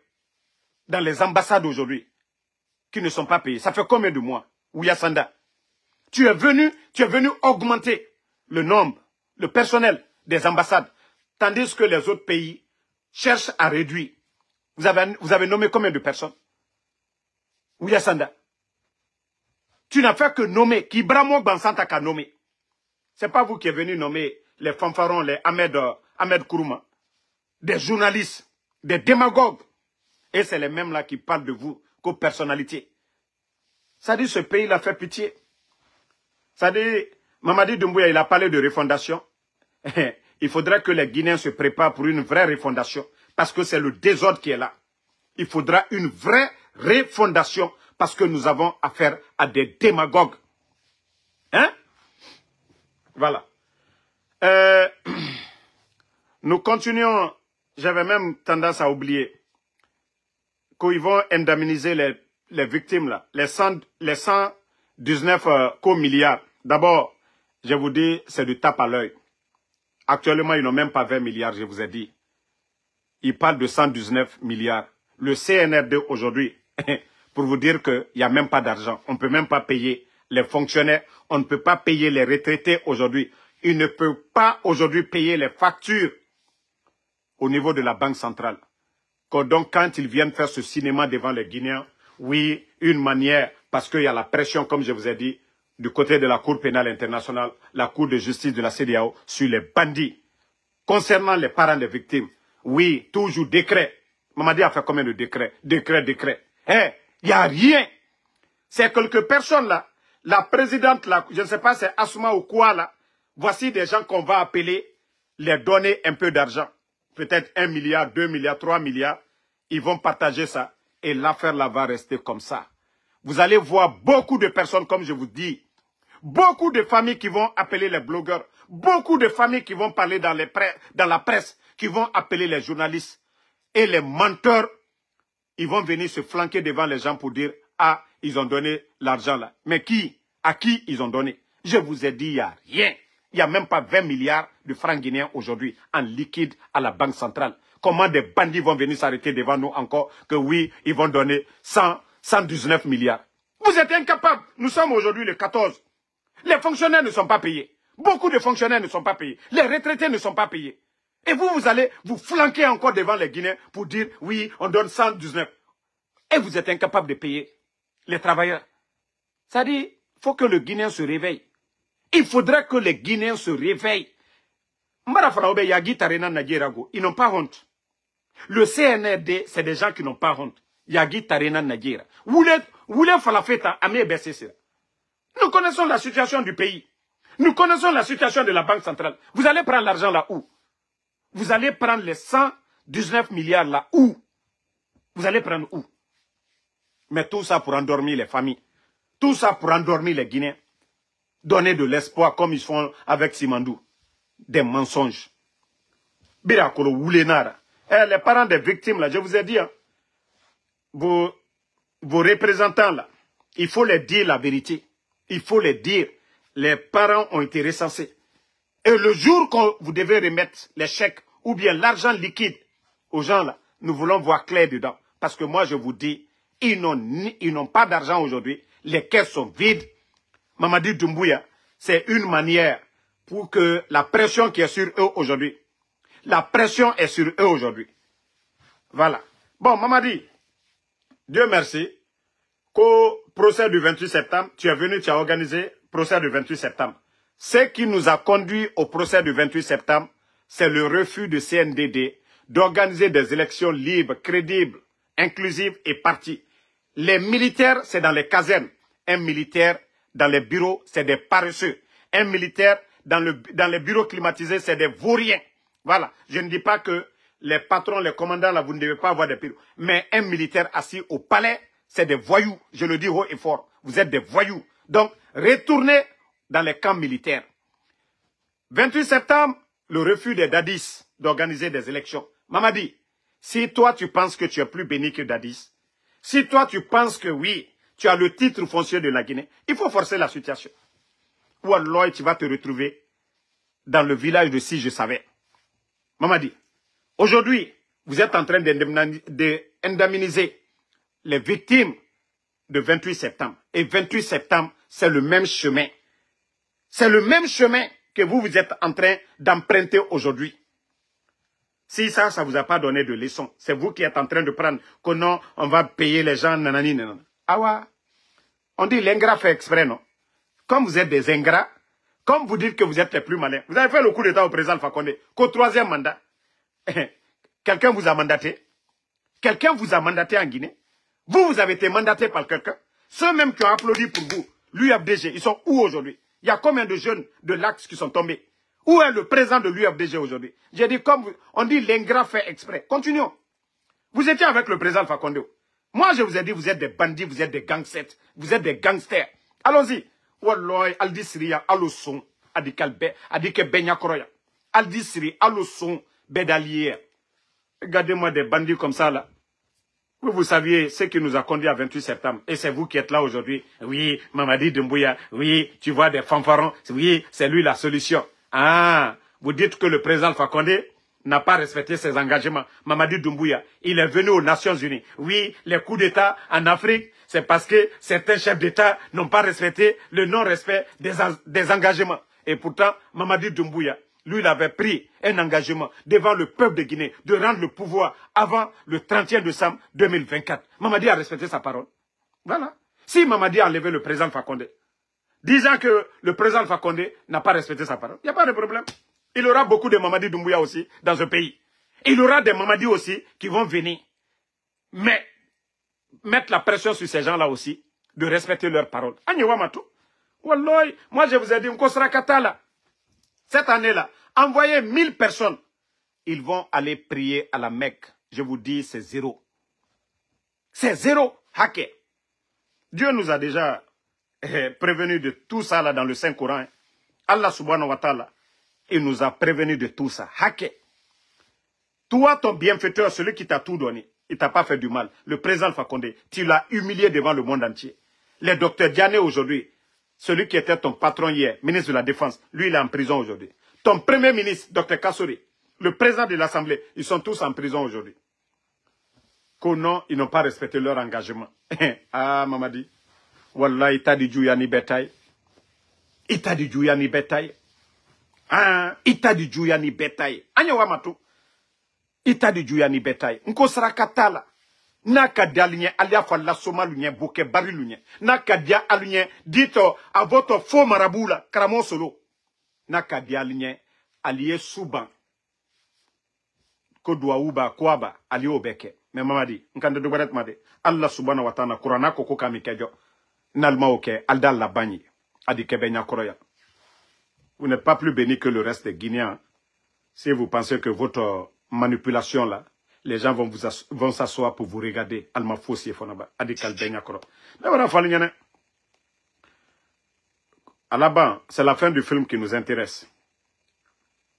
dans les ambassades aujourd'hui qui ne sont pas payés? Ça fait combien de mois? Ouyasanda, tu es venu augmenter le nombre, le personnel des ambassades, tandis que les autres pays cherchent à réduire. Vous avez nommé combien de personnes? Ouyasanda, tu n'as fait que nommer, qui Bramo Bansanta qu'a nommé. C'est pas vous qui êtes venu nommer les fanfarons, les Ahmed Kourouma, des journalistes, des démagogues. Et c'est les mêmes là qui parlent de vous comme personnalité. Ça dit, ce pays-là fait pitié. Ça dit, Mamadi Doumbouya, il a parlé de refondation. Il faudrait que les Guinéens se préparent pour une vraie refondation. Parce que c'est le désordre qui est là. Il faudra une vraie refondation. Parce que nous avons affaire à des démagogues. Hein? Voilà. Nous continuons. J'avais même tendance à oublier qu'ils vont indemniser les victimes, là, les 119 co-milliards. D'abord, je vous dis, c'est du tape à l'œil. Actuellement, ils n'ont même pas 20 milliards, je vous ai dit. Ils parlent de 119 milliards. Le CNRD aujourd'hui, pour vous dire qu'il n'y a même pas d'argent. On ne peut même pas payer les fonctionnaires. On ne peut pas payer les retraités aujourd'hui. Ils ne peuvent pas aujourd'hui payer les factures au niveau de la Banque centrale. Donc, quand ils viennent faire ce cinéma devant les Guinéens, oui, une manière, parce qu'il y a la pression, comme je vous ai dit, du côté de la Cour pénale internationale, la Cour de justice de la CEDEAO, sur les bandits. Concernant les parents des victimes, oui, toujours décret. Mamadi a fait combien de décrets? Décret. Il n'y a rien. C'est quelques personnes là, la présidente là, je ne sais pas, c'est Assouma ou quoi là, voici des gens qu'on va appeler, les donner un peu d'argent. Peut-être 1 milliard, 2 milliards, 3 milliards. Ils vont partager ça. Et l'affaire là va rester comme ça. Vous allez voir beaucoup de personnes, comme je vous dis, beaucoup de familles qui vont appeler les blogueurs, beaucoup de familles qui vont parler dans la presse, qui vont appeler les journalistes. Et les menteurs, ils vont venir se flanquer devant les gens pour dire, ah, ils ont donné l'argent là. Mais qui? À qui ils ont donné? Je vous ai dit, il n'y a rien. Il n'y a même pas 20 milliards de francs guinéens aujourd'hui en liquide à la Banque centrale. Comment des bandits vont venir s'arrêter devant nous encore que oui, ils vont donner 119 milliards. Vous êtes incapables. Nous sommes aujourd'hui le 14. Les fonctionnaires ne sont pas payés. Beaucoup de fonctionnaires ne sont pas payés. Les retraités ne sont pas payés. Et vous allez vous flanquer encore devant les Guinéens pour dire oui, on donne 119. Et vous êtes incapable de payer les travailleurs. Ça dit, il faut que le Guinéen se réveille. Il faudrait que les Guinéens se réveillent. Ils n'ont pas honte. Le CNRD, c'est des gens qui n'ont pas honte. Yagi Tarena Nadjira. Nous connaissons la situation du pays. Nous connaissons la situation de la Banque centrale. Vous allez prendre l'argent là où? Vous allez prendre les 119 milliards là où? Vous allez prendre où? Mais tout ça pour endormir les familles. Tout ça pour endormir les Guinéens. Donner de l'espoir comme ils font avec Simandou. Des mensonges. Birakolo Woulenara. Les parents des victimes là, je vous ai dit, hein, vos représentants là, il faut les dire la vérité. Il faut les dire. Les parents ont été recensés. Et le jour que vous devez remettre les chèques ou bien l'argent liquide aux gens là, nous voulons voir clair dedans. Parce que moi je vous dis, ils n'ont pas d'argent aujourd'hui. Les caisses sont vides. Mamadi Doumbouya, c'est une manière pour que la pression qui est sur eux aujourd'hui, la pression est sur eux aujourd'hui. Voilà. Bon, Mamadi, Dieu merci, qu'au procès du 28 septembre, tu es venu, tu as organisé le procès du 28 septembre. Ce qui nous a conduit au procès du 28 septembre, c'est le refus de CNDD d'organiser des élections libres, crédibles, inclusives et parties. Les militaires, c'est dans les casernes. Un militaire, dans les bureaux, c'est des paresseux. Un militaire, dans les bureaux climatisés, c'est des vauriens. Voilà. Je ne dis pas que les patrons, les commandants, là, vous ne devez pas avoir des bureaux. Mais un militaire assis au palais, c'est des voyous. Je le dis haut et fort. Vous êtes des voyous. Donc, retournez dans les camps militaires. 28 septembre, le refus des Dadis d'organiser des élections. Mamadi, si toi tu penses que tu es plus béni que Dadis, si toi tu penses que oui, tu as le titre foncier de la Guinée, il faut forcer la situation. Ou alors tu vas te retrouver dans le village de Si Je Savais. Mamadi, aujourd'hui, vous êtes en train d'indemniser les victimes de 28 septembre. Et 28 septembre, c'est le même chemin. C'est le même chemin que vous êtes en train d'emprunter aujourd'hui. Si ça ne vous a pas donné de leçon, c'est vous qui êtes en train de prendre que non, on va payer les gens, nanani, nanana. Ah ouais. On dit l'ingrat fait exprès, non? Comme vous êtes des ingrats, comme vous dites que vous êtes les plus malins, vous avez fait le coup d'état au président Alpha Condé, qu'au 3e mandat, quelqu'un vous a mandaté. Quelqu'un vous a mandaté en Guinée. Vous avez été mandaté par quelqu'un. Ceux même qui ont applaudi pour vous, l'UFDG, ils sont où aujourd'hui? Il y a combien de jeunes de l'Axe qui sont tombés? Où est le président de l'UFDG aujourd'hui? J'ai dit, comme on dit, l'ingrat fait exprès. Continuons. Vous étiez avec le président Alpha Condé. Moi, je vous ai dit, vous êtes des bandits, vous êtes des gangsters. Vous êtes des gangsters. Allons-y. Walloy, Aldi Syria, Aloson, Adikalbe, Adike Benyakoroya. Aldi Syria, Aloson, Bedalier. Regardez-moi des bandits comme ça, là. Vous saviez ce qui nous a conduit à 28 septembre. Et c'est vous qui êtes là aujourd'hui. Oui, Mamadi Doumbouya. Oui, tu vois des fanfarons. Oui, c'est lui la solution. Ah, vous dites que le président Alpha Condé n'a pas respecté ses engagements. Mamadi Doumbouya, il est venu aux Nations Unies. Oui, les coups d'État en Afrique, c'est parce que certains chefs d'État n'ont pas respecté le non-respect des engagements. Et pourtant, Mamadi Doumbouya, lui, il avait pris un engagement devant le peuple de Guinée de rendre le pouvoir avant le 31 décembre 2024. Mamadi a respecté sa parole. Voilà. Si Mamadi a enlevé le président Alpha Condé, disant que le président Alpha Condé n'a pas respecté sa parole, il n'y a pas de problème. Il y aura beaucoup de Mamadi Doumbouya aussi dans ce pays. Il y aura des Mamadi aussi qui vont venir. Mais mettre la pression sur ces gens-là aussi, de respecter leurs paroles. Agnewa Matou. Wallahi, moi je vous ai dit, Nkosra Katala, cette année-là, envoyez 1000 personnes. Ils vont aller prier à la Mecque. Je vous dis, c'est zéro. C'est zéro. Hacké. Dieu nous a déjà prévenu de tout ça là dans le Saint-Coran. Hein. Allah subhanahu wa ta'ala, il nous a prévenu de tout ça. Hacké. Toi, ton bienfaiteur, celui qui t'a tout donné, il t'a pas fait du mal. Le président Alpha Condé, tu l'as humilié devant le monde entier. Les docteurs Diané aujourd'hui, celui qui était ton patron hier, ministre de la Défense, lui, il est en prison aujourd'hui. Ton premier ministre, Dr Kassouri, le président de l'Assemblée, ils sont tous en prison aujourd'hui. Qu'au nom, ils n'ont pas respecté leur engagement. Ah, Mamadi. Wallah, il t'a dit Djouyani Betaï. Il t'a dit Djouyani Betaï. Ah, il t'a dit Djouyani Betaï. Agnewa Matou. Il t'a dit Djouyani Betaï. Nkosra Katala. Naka dialinye alia falla soma lunye bouke bari lunye. Naka dia alunye dito à votre faux marabout là, Kramon Solo. Naka dialinye aliye souban. Kodwa uba kwaba aliye obeke. Mais Mamadi, nkande dobaret made. Allah subhanahu wa ta'ala Qur'ana koko kamikejo. Nalma oke aldal la bani. Adi kebenya koroya. Vous n'êtes pas plus béni que le reste des Guinéens. Si vous pensez que votre manipulation là, les gens vont s'asseoir pour vous regarder. Alma Fossi et Fonaba. Adi Kalbenya Koro. Mais voilà, Falignane. À la bas, c'est la fin du film qui nous intéresse.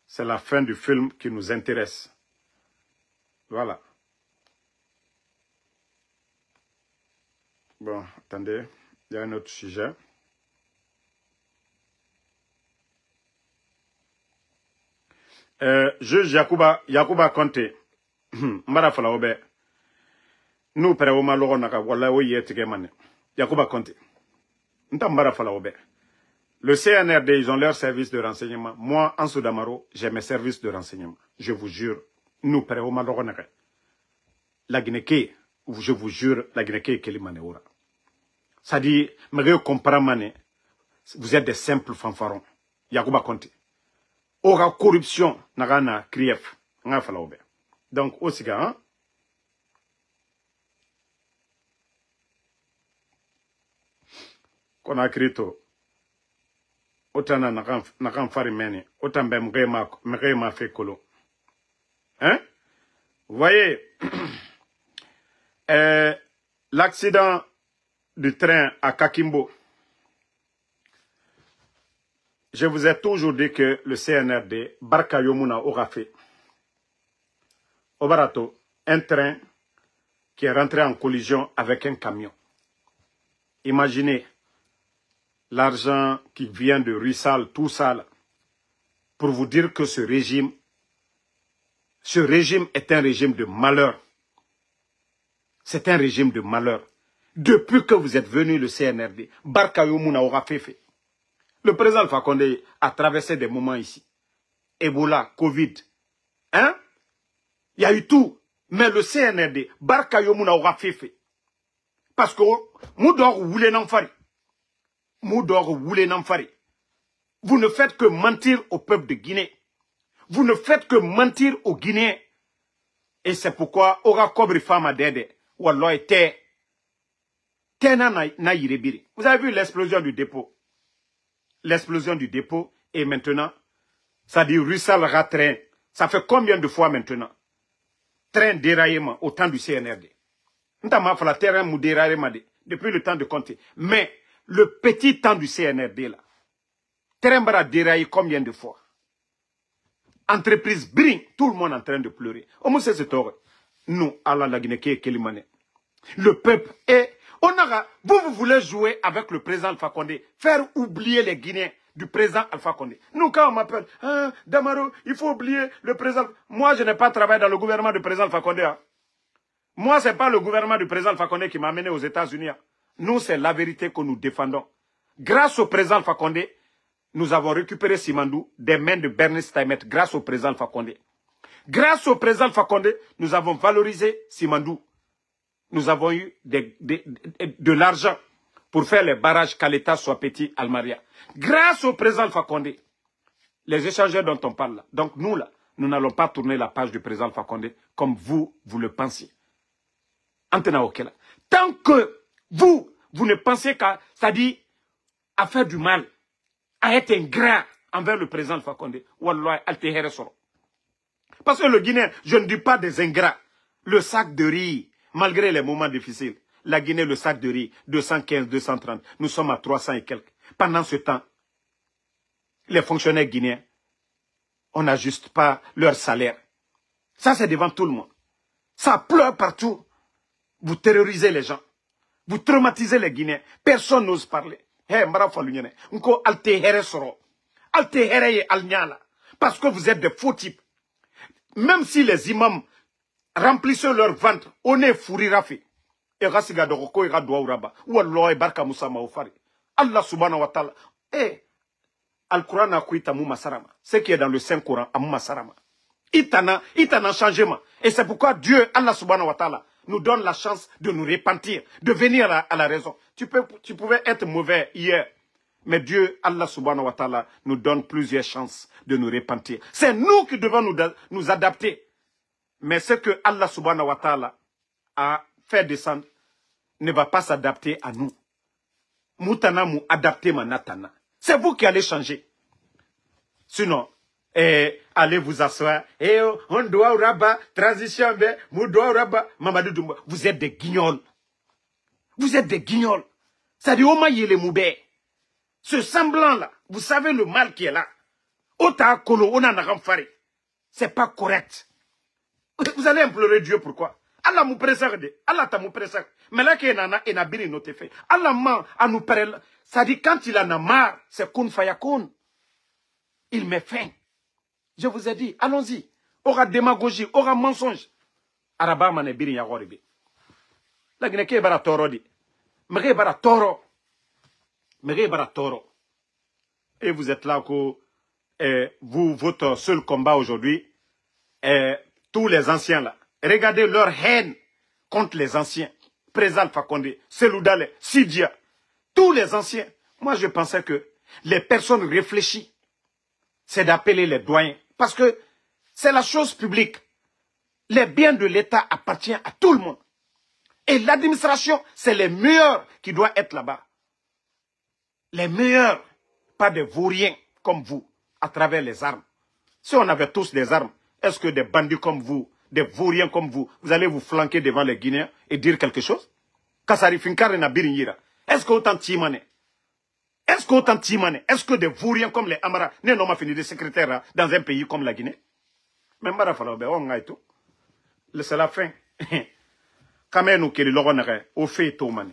C'est la fin du film qui nous intéresse. Voilà. Bon, attendez. Il y a un autre sujet. Juge Yacouba Conté. Mara fala obe. Nous pere oma logo naka wala o yetike mane. Yacouba Conté. Nta mara fala obe. Le CNRD, ils ont leur service de renseignement. Moi, en Soudamaro, j'ai mes services de renseignement. Je vous jure. Nous pere oma logo naka. La Guinée, je vous jure, la Guinée est Kelimane ora. Ça dit, me comprendre, vous êtes des simples fanfarons. Yacouba Conté. Aura corruption, n'a krief. N'a fala obe. Donc, aussi, hein? Qu'on a écrit tout. Autant n'a qu'un farimeni. Autant ben m'a fait colo. Hein? Vous voyez, l'accident du train à Kakimbo. Je vous ai toujours dit que le CNRD, Barka Yomuna aura fait. Au Barato, un train qui est rentré en collision avec un camion. Imaginez l'argent qui vient de Rissal, tout ça, là, pour vous dire que ce régime est un régime de malheur. C'est un régime de malheur. Depuis que vous êtes venu, le CNRD, Barka Yomuna aura fait. Le président Alpha Condé a traversé des moments ici. Ebola, Covid. Hein? Il y a eu tout. Mais le CNRD, Barka Yomuna aura fait. Parce que, Moudor voulait n'enfari. Moudor voulait n'enfari. Vous ne faites que mentir au peuple de Guinée. Vous ne faites que mentir aux Guinéens. Et c'est pourquoi, Ora Kobri Fama Dede, Wallah était. Vous avez vu l'explosion du dépôt. L'explosion du dépôt et maintenant, ça dit Russell Ratrain. Ça fait combien de fois maintenant? Train déraillement au temps du CNRD. Depuis le temps de Conté. Mais le petit temps du CNRD là, train bara déraillé combien de fois? Entreprise bring, tout le monde en train de pleurer. Nous, Allah la Guinée Kelimane. Le peuple. Et on aura, vous voulez jouer avec le président Alpha Condé, faire oublier les Guinéens du président Alpha Condé. Nous, quand on m'appelle, hein, Damaro, il faut oublier le président. Moi, je n'ai pas travaillé dans le gouvernement du président Alpha Condé. Hein. Moi, ce n'est pas le gouvernement du président Alpha Condé qui m'a amené aux États-Unis. Hein. Nous, c'est la vérité que nous défendons. Grâce au président Alpha Condé, nous avons récupéré Simandou des mains de Bernice Taimet, grâce au président Alpha Condé. Grâce au président Alpha Condé, nous avons valorisé Simandou. Nous avons eu de l'argent pour faire les barrages Kaleta, Soapeti, Almaria. Grâce au président Alpha Condé, les échangeurs dont on parle là. Donc nous là, nous n'allons pas tourner la page du président Alpha Condé comme vous le pensiez. Tant que vous ne pensez qu'à, c'est-à-dire, à faire du mal, à être ingrat envers le président Alpha Condé, Wallah, Altehere Soro. Parce que le Guinéen, je ne dis pas des ingrats, le sac de riz, malgré les moments difficiles, la Guinée, le sac de riz, 215, 230, nous sommes à 300 et quelques. Pendant ce temps, les fonctionnaires guinéens, on n'ajuste pas leur salaire. Ça, c'est devant tout le monde. Ça pleure partout. Vous terrorisez les gens. Vous traumatisez les Guinéens. Personne n'ose parler. Hey, parce que vous êtes des faux types. Même si les imams remplissent leur ventre, on est fourirafi. Allah subhanahu wa ta'ala. Al-Quran a kuita mouma sarama. Ce qui est dans le Saint-Coran, a mouma sarama. Itana changement. Et c'est pourquoi Dieu, Allah subhanahu wa ta'ala, nous donne la chance de nous repentir, de venir à la raison. Tu pouvais être mauvais hier. Mais Dieu, Allah subhanahu wa ta'ala, nous donne plusieurs chances de nous repentir. C'est nous qui devons nous adapter. Mais ce que Allah subhanahu wa ta'ala a fait descendre ne va pas s'adapter à nous. Moutana mou adapter manatana. C'est vous qui allez changer. Sinon, allez vous asseoir. On doit au rabat, transition, moudoua au rabat. Mamadou Doumbouya, vous êtes des guignols. Vous êtes des guignols. Ça dit, Omaye les moubé. Ce semblant-là, vous savez le mal qui est là. Ota kolo, on en a ramfaré. C'est pas correct. Vous allez implorer Dieu pourquoi? Allah mou préserve. Allah t'a mou préserve. Mais là, qu'il y en a, il a bien noté fait. Allah m'a à nous préserve. Ça dit, quand il en a marre, c'est kun fayakun. Il met fin. Je vous ai dit, allons-y. Aura démagogie, aura mensonge. Araba mane biri yagoribi. La Guinée qui est bara toro di. Mère bara toro. Mère bara toro. Et vous êtes là que vous, votre seul combat aujourd'hui, tous les anciens là. Regardez leur haine contre les anciens. Président Alpha Condé, Selou Dale, Sidia. Tous les anciens. Moi, je pensais que les personnes réfléchies, c'est d'appeler les doyens. Parce que c'est la chose publique. Les biens de l'État appartiennent à tout le monde. Et l'administration, c'est les meilleurs qui doivent être là-bas. Les meilleurs, pas des vauriens comme vous, à travers les armes. Si on avait tous des armes, est-ce que des bandits comme vous, des vauriens comme vous allez vous flanquer devant les Guinéens et dire quelque chose? Kasari Finkare na Birinira. Est-ce qu'autant Timane? Est-ce qu'autant Timane? Est-ce que des vauriens comme les Amara n'ont pas fini de secrétaire dans un pays comme la Guinée? Même Barafalo, on a tout. C'est la fin. Quand même, nous, qui au fait, tout mané.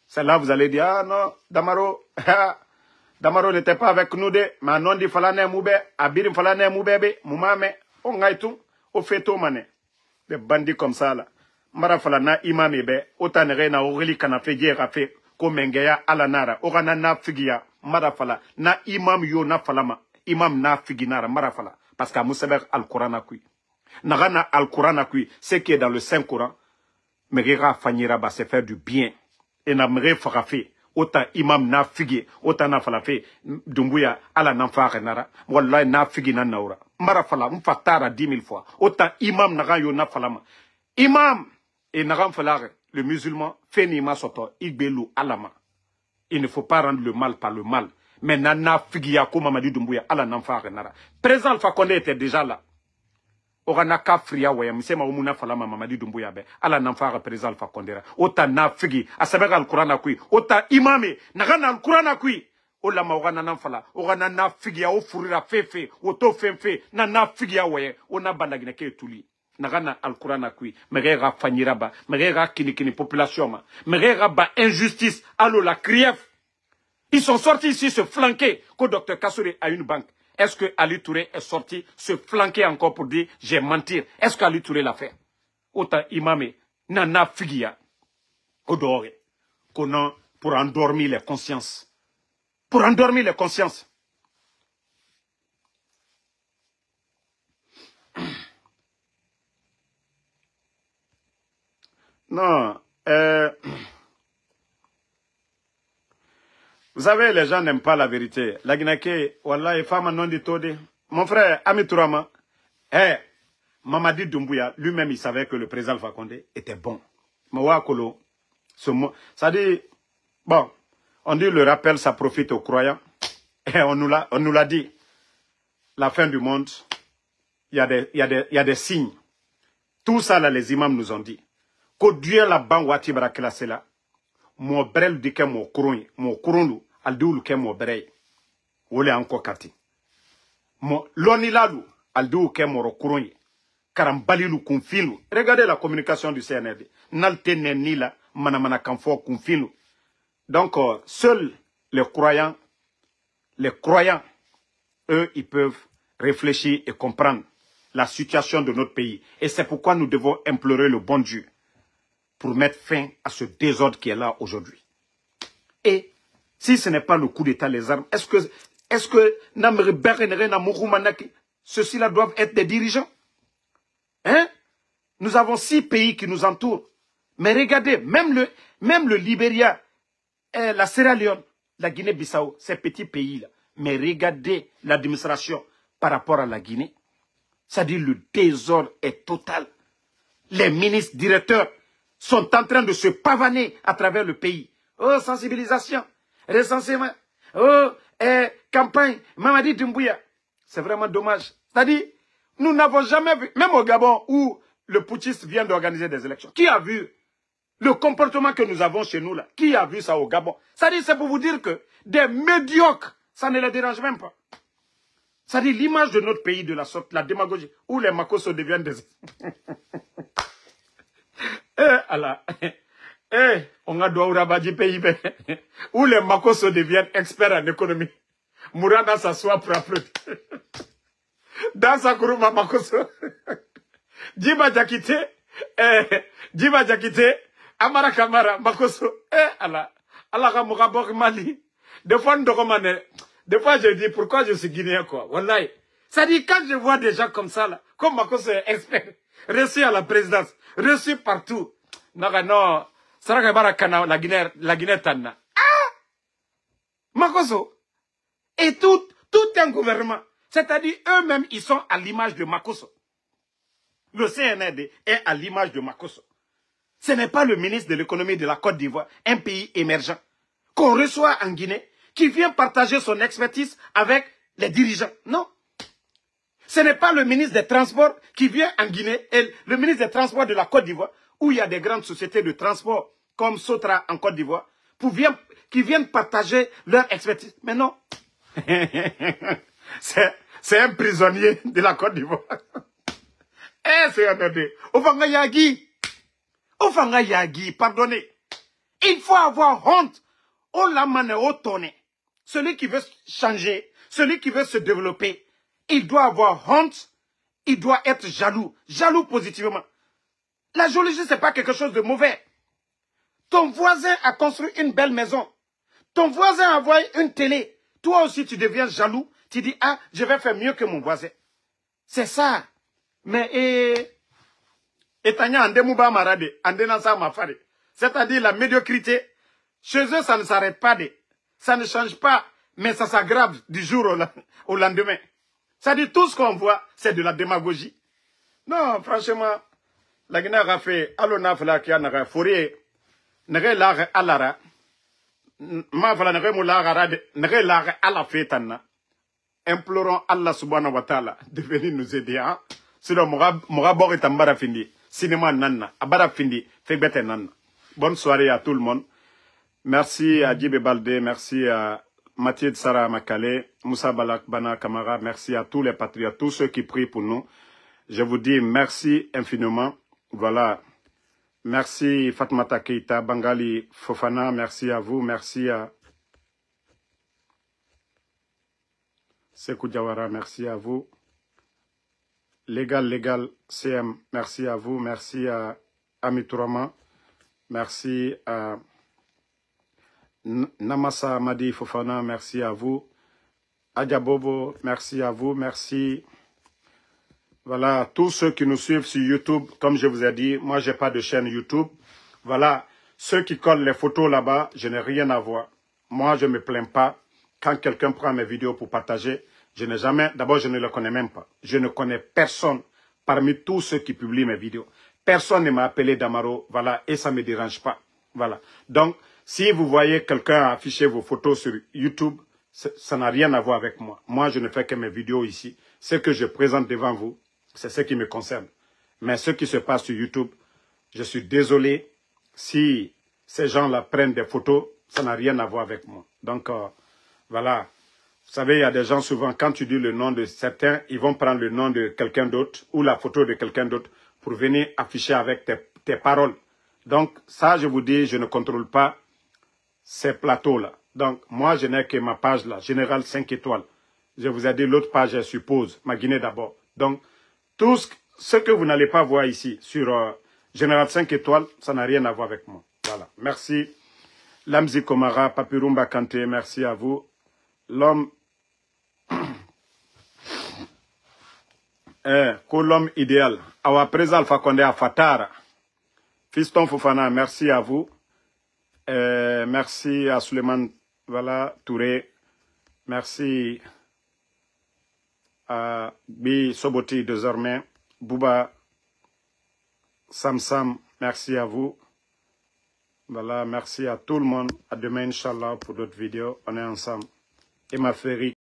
C'est là, vous allez dire, ah non, Damaro, Damaro n'était pas avec nous, mais non, dit Falane Moube, Abirim Falane Moubebe, Moumame, on a tout, au fait, tout mané. Des bandits comme ça, là. Marafala na imamebe, otanere na oreli kanafe rafe, komengeya alanara, orana na figia, marafala, na imam yo na falama, imam na figinara, marafala, parce qu'à Mousseber al-Quran a kui. Nagana al-Quran a kui, ce qui est dans le Saint-Coran, merera fanira ba se faire du bien, et na mere farafe, autant imam na figi, autant na falafe, Doumbouya, ala nanfa renara, wallahi na figina naura, marafala, mfatara 10 000 fois, autant imam naga yo na falama, imam, et Naram Falare, le musulman, fait Nima Soto, Igbelu Alama. Il ne faut pas rendre le mal par le mal. Mais Nana Figiyako Mamadi Doumbouya, Ala Namfa Renara. Président Alpha Condé était déjà là. Oranaka Fria Waya, Missema Omuna Falama Mamadi Doumbouya, Ala Namfa Président Alpha Condé. Ota Na Figi, Asaber Al-Quran Akui, Ota Imame, Nagana Al-Quran Akui. Olama Orana Namfala, Orana Na Figia, O Furira Fefe, Oto Femfe, Nana Figia Waya, Ona Bandagineke Tuli. nagana alkurana kui megera fanyiraba megera kini population ma megera ba injustice allo la krief. Ils sont sortis ici se flanquer que Dr Kassouri a une banque. Est-ce que Ali Touré est sorti se flanquer encore pour dire j'ai menti? Est-ce qu'Ali Touré l'a fait? Autant imame nana figia odore qu'on pour endormir les consciences. Pour endormir les consciences. Non, vous savez, les gens n'aiment pas la vérité. La Guinée, wallah, femme non dit tout. Mon frère, Ami Tourama, Mamadi Doumbouya, lui-même, il savait que le président Alpha Condé était bon. Mawakolo, ce mot, ça dit, bon, on dit le rappel, ça profite aux croyants. Et on nous l'a dit. La fin du monde, il y a des signes. Tout ça, là, les imams nous ont dit. Que Dieu la ban wati barakela sela. Mo brel dike mo kurundu, al diulu ke mo brey. Wole anko kati. Mo lonilalu, al diulu ke mo kurunye. Karambalilu kunfilu. Regardez la communication du CNRD. Nalte nenila, manamana kanfo kunfilu. Donc, seuls les croyants, eux, ils peuvent réfléchir et comprendre la situation de notre pays. Et c'est pourquoi nous devons implorer le bon Dieu pour mettre fin à ce désordre qui est là aujourd'hui. Et si ce n'est pas le coup d'État, les armes, est-ce que ceux-ci-là doivent être des dirigeants? Hein? Nous avons 6 pays qui nous entourent. Mais regardez, même le Libéria, la Sierra Leone, la Guinée-Bissau, ces petits pays-là. Mais regardez l'administration par rapport à la Guinée. C'est-à-dire le désordre est total. Les ministres, directeurs sont en train de se pavaner à travers le pays. Oh, sensibilisation, recensement, oh, campagne, Mamadi Doumbouya. C'est vraiment dommage. C'est-à-dire, nous n'avons jamais vu, même au Gabon où le putschiste vient d'organiser des élections, qui a vu le comportement que nous avons chez nous là? Qui a vu ça au Gabon? C'est-à-dire, c'est pour vous dire que des médiocres, ça ne les dérange même pas. C'est-à-dire l'image de notre pays de la sorte, la démagogie, où les Makosso deviennent des... Allah. On a droit au pays, où les Makosso deviennent experts en économie. Mourana s'assoit pour applaudir. Dans sa groupe Makosso. Djiba Jakite, Amara Kamara, Makosso, Allah. Allah Kamara Mali. Des fois, je dis pourquoi je suis guinéen, quoi. Wallahi. Ça dit, quand je vois des gens comme ça, là, comme Makosso est expert, reçu à la présidence, reçu partout. Non, la Guinée Tanna. Ah! Makosso. Et tout un gouvernement. C'est-à-dire, eux-mêmes, ils sont à l'image de Makosso. Le CNRD est à l'image de Makosso. Ce n'est pas le ministre de l'économie de la Côte d'Ivoire, un pays émergent, qu'on reçoit en Guinée, qui vient partager son expertise avec les dirigeants. Non. Ce n'est pas le ministre des Transports qui vient en Guinée, et le ministre des Transports de la Côte d'Ivoire, où il y a des grandes sociétés de transport, comme Sotra en Côte d'Ivoire, qui viennent partager leur expertise. Mais non. C'est un prisonnier de la Côte d'Ivoire. C'est un ordre. Ofanga Yagi, pardonnez. Il faut avoir honte. On l'a mané au tonné. Celui qui veut changer, celui qui veut se développer, il doit avoir honte. Il doit être jaloux. Jaloux positivement. La jalousie, ce n'est pas quelque chose de mauvais. Ton voisin a construit une belle maison. Ton voisin a envoyé une télé. Toi aussi, tu deviens jaloux. Tu dis, ah, je vais faire mieux que mon voisin. C'est ça. Mais, c'est-à-dire la médiocrité. Chez eux, ça ne s'arrête pas. Ça ne change pas, mais ça s'aggrave du jour au lendemain. C'est-à-dire tout ce qu'on voit, c'est de la démagogie. Non, franchement, la Guinée a fait, alonafla qui a fourré, n'aurait l'art à l'ara, ma voilà n'aurait l'art à la fête. Implorons Allah subhanahu wa ta'ala de venir nous aider. Hein? Sinon, Morabor est en barafindi. Cinéma nanna, abarafindi, fait bête nanna. Bonne soirée à tout le monde. Merci à Djibé Baldé, merci à Mathieu Sarah Makale, Moussa Balak Bana Kamara, merci à tous les patriotes, tous ceux qui prient pour nous. Je vous dis merci infiniment. Voilà. Merci Fatmata Keita, Bangali Fofana, merci à vous. Merci à Sekou Diawara, merci à vous. Légal CM, merci à vous. Merci à Amiturama. Merci à Namasa Madi Fofana, merci à vous. Adjabobo, merci à vous. Merci. Voilà, tous ceux qui nous suivent sur YouTube, comme je vous ai dit, moi, j'ai pas de chaîne YouTube. Voilà, ceux qui collent les photos là-bas, je n'ai rien à voir. Moi, je ne me plains pas. Quand quelqu'un prend mes vidéos pour partager, je n'ai jamais, d'abord, je ne le connais même pas. Je ne connais personne parmi tous ceux qui publient mes vidéos. Personne ne m'a appelé Damaro, voilà, et ça ne me dérange pas. Voilà. Donc, si vous voyez quelqu'un afficher vos photos sur YouTube, ça n'a rien à voir avec moi. Moi, je ne fais que mes vidéos ici. Ce que je présente devant vous, c'est ce qui me concerne. Mais ce qui se passe sur YouTube, je suis désolé si ces gens-là prennent des photos, ça n'a rien à voir avec moi. Donc, voilà. Vous savez, il y a des gens souvent, quand tu dis le nom de certains, ils vont prendre le nom de quelqu'un d'autre ou la photo de quelqu'un d'autre pour venir afficher avec tes paroles. Donc, ça, je vous dis, je ne contrôle pas ces plateaux-là. Donc, moi, je n'ai que ma page là, Général 5 étoiles. Je vous ai dit l'autre page, je suppose, ma Guinée d'abord. Donc, tout ce que vous n'allez pas voir ici sur Général 5 étoiles, ça n'a rien à voir avec moi. Voilà. Merci. Lamzi Komara, Papirumba Kanté, merci à vous. L'homme... l'homme idéal. Awa présent Alpha Condé à Fatara. Fiston Fofana, merci à vous. Merci à Suleiman voilà, Touré. Merci à Bi Soboti désormais. Bouba Samsam, merci à vous. Voilà, merci à tout le monde. À demain, Inch'Allah, pour d'autres vidéos. On est ensemble. Et ma férie.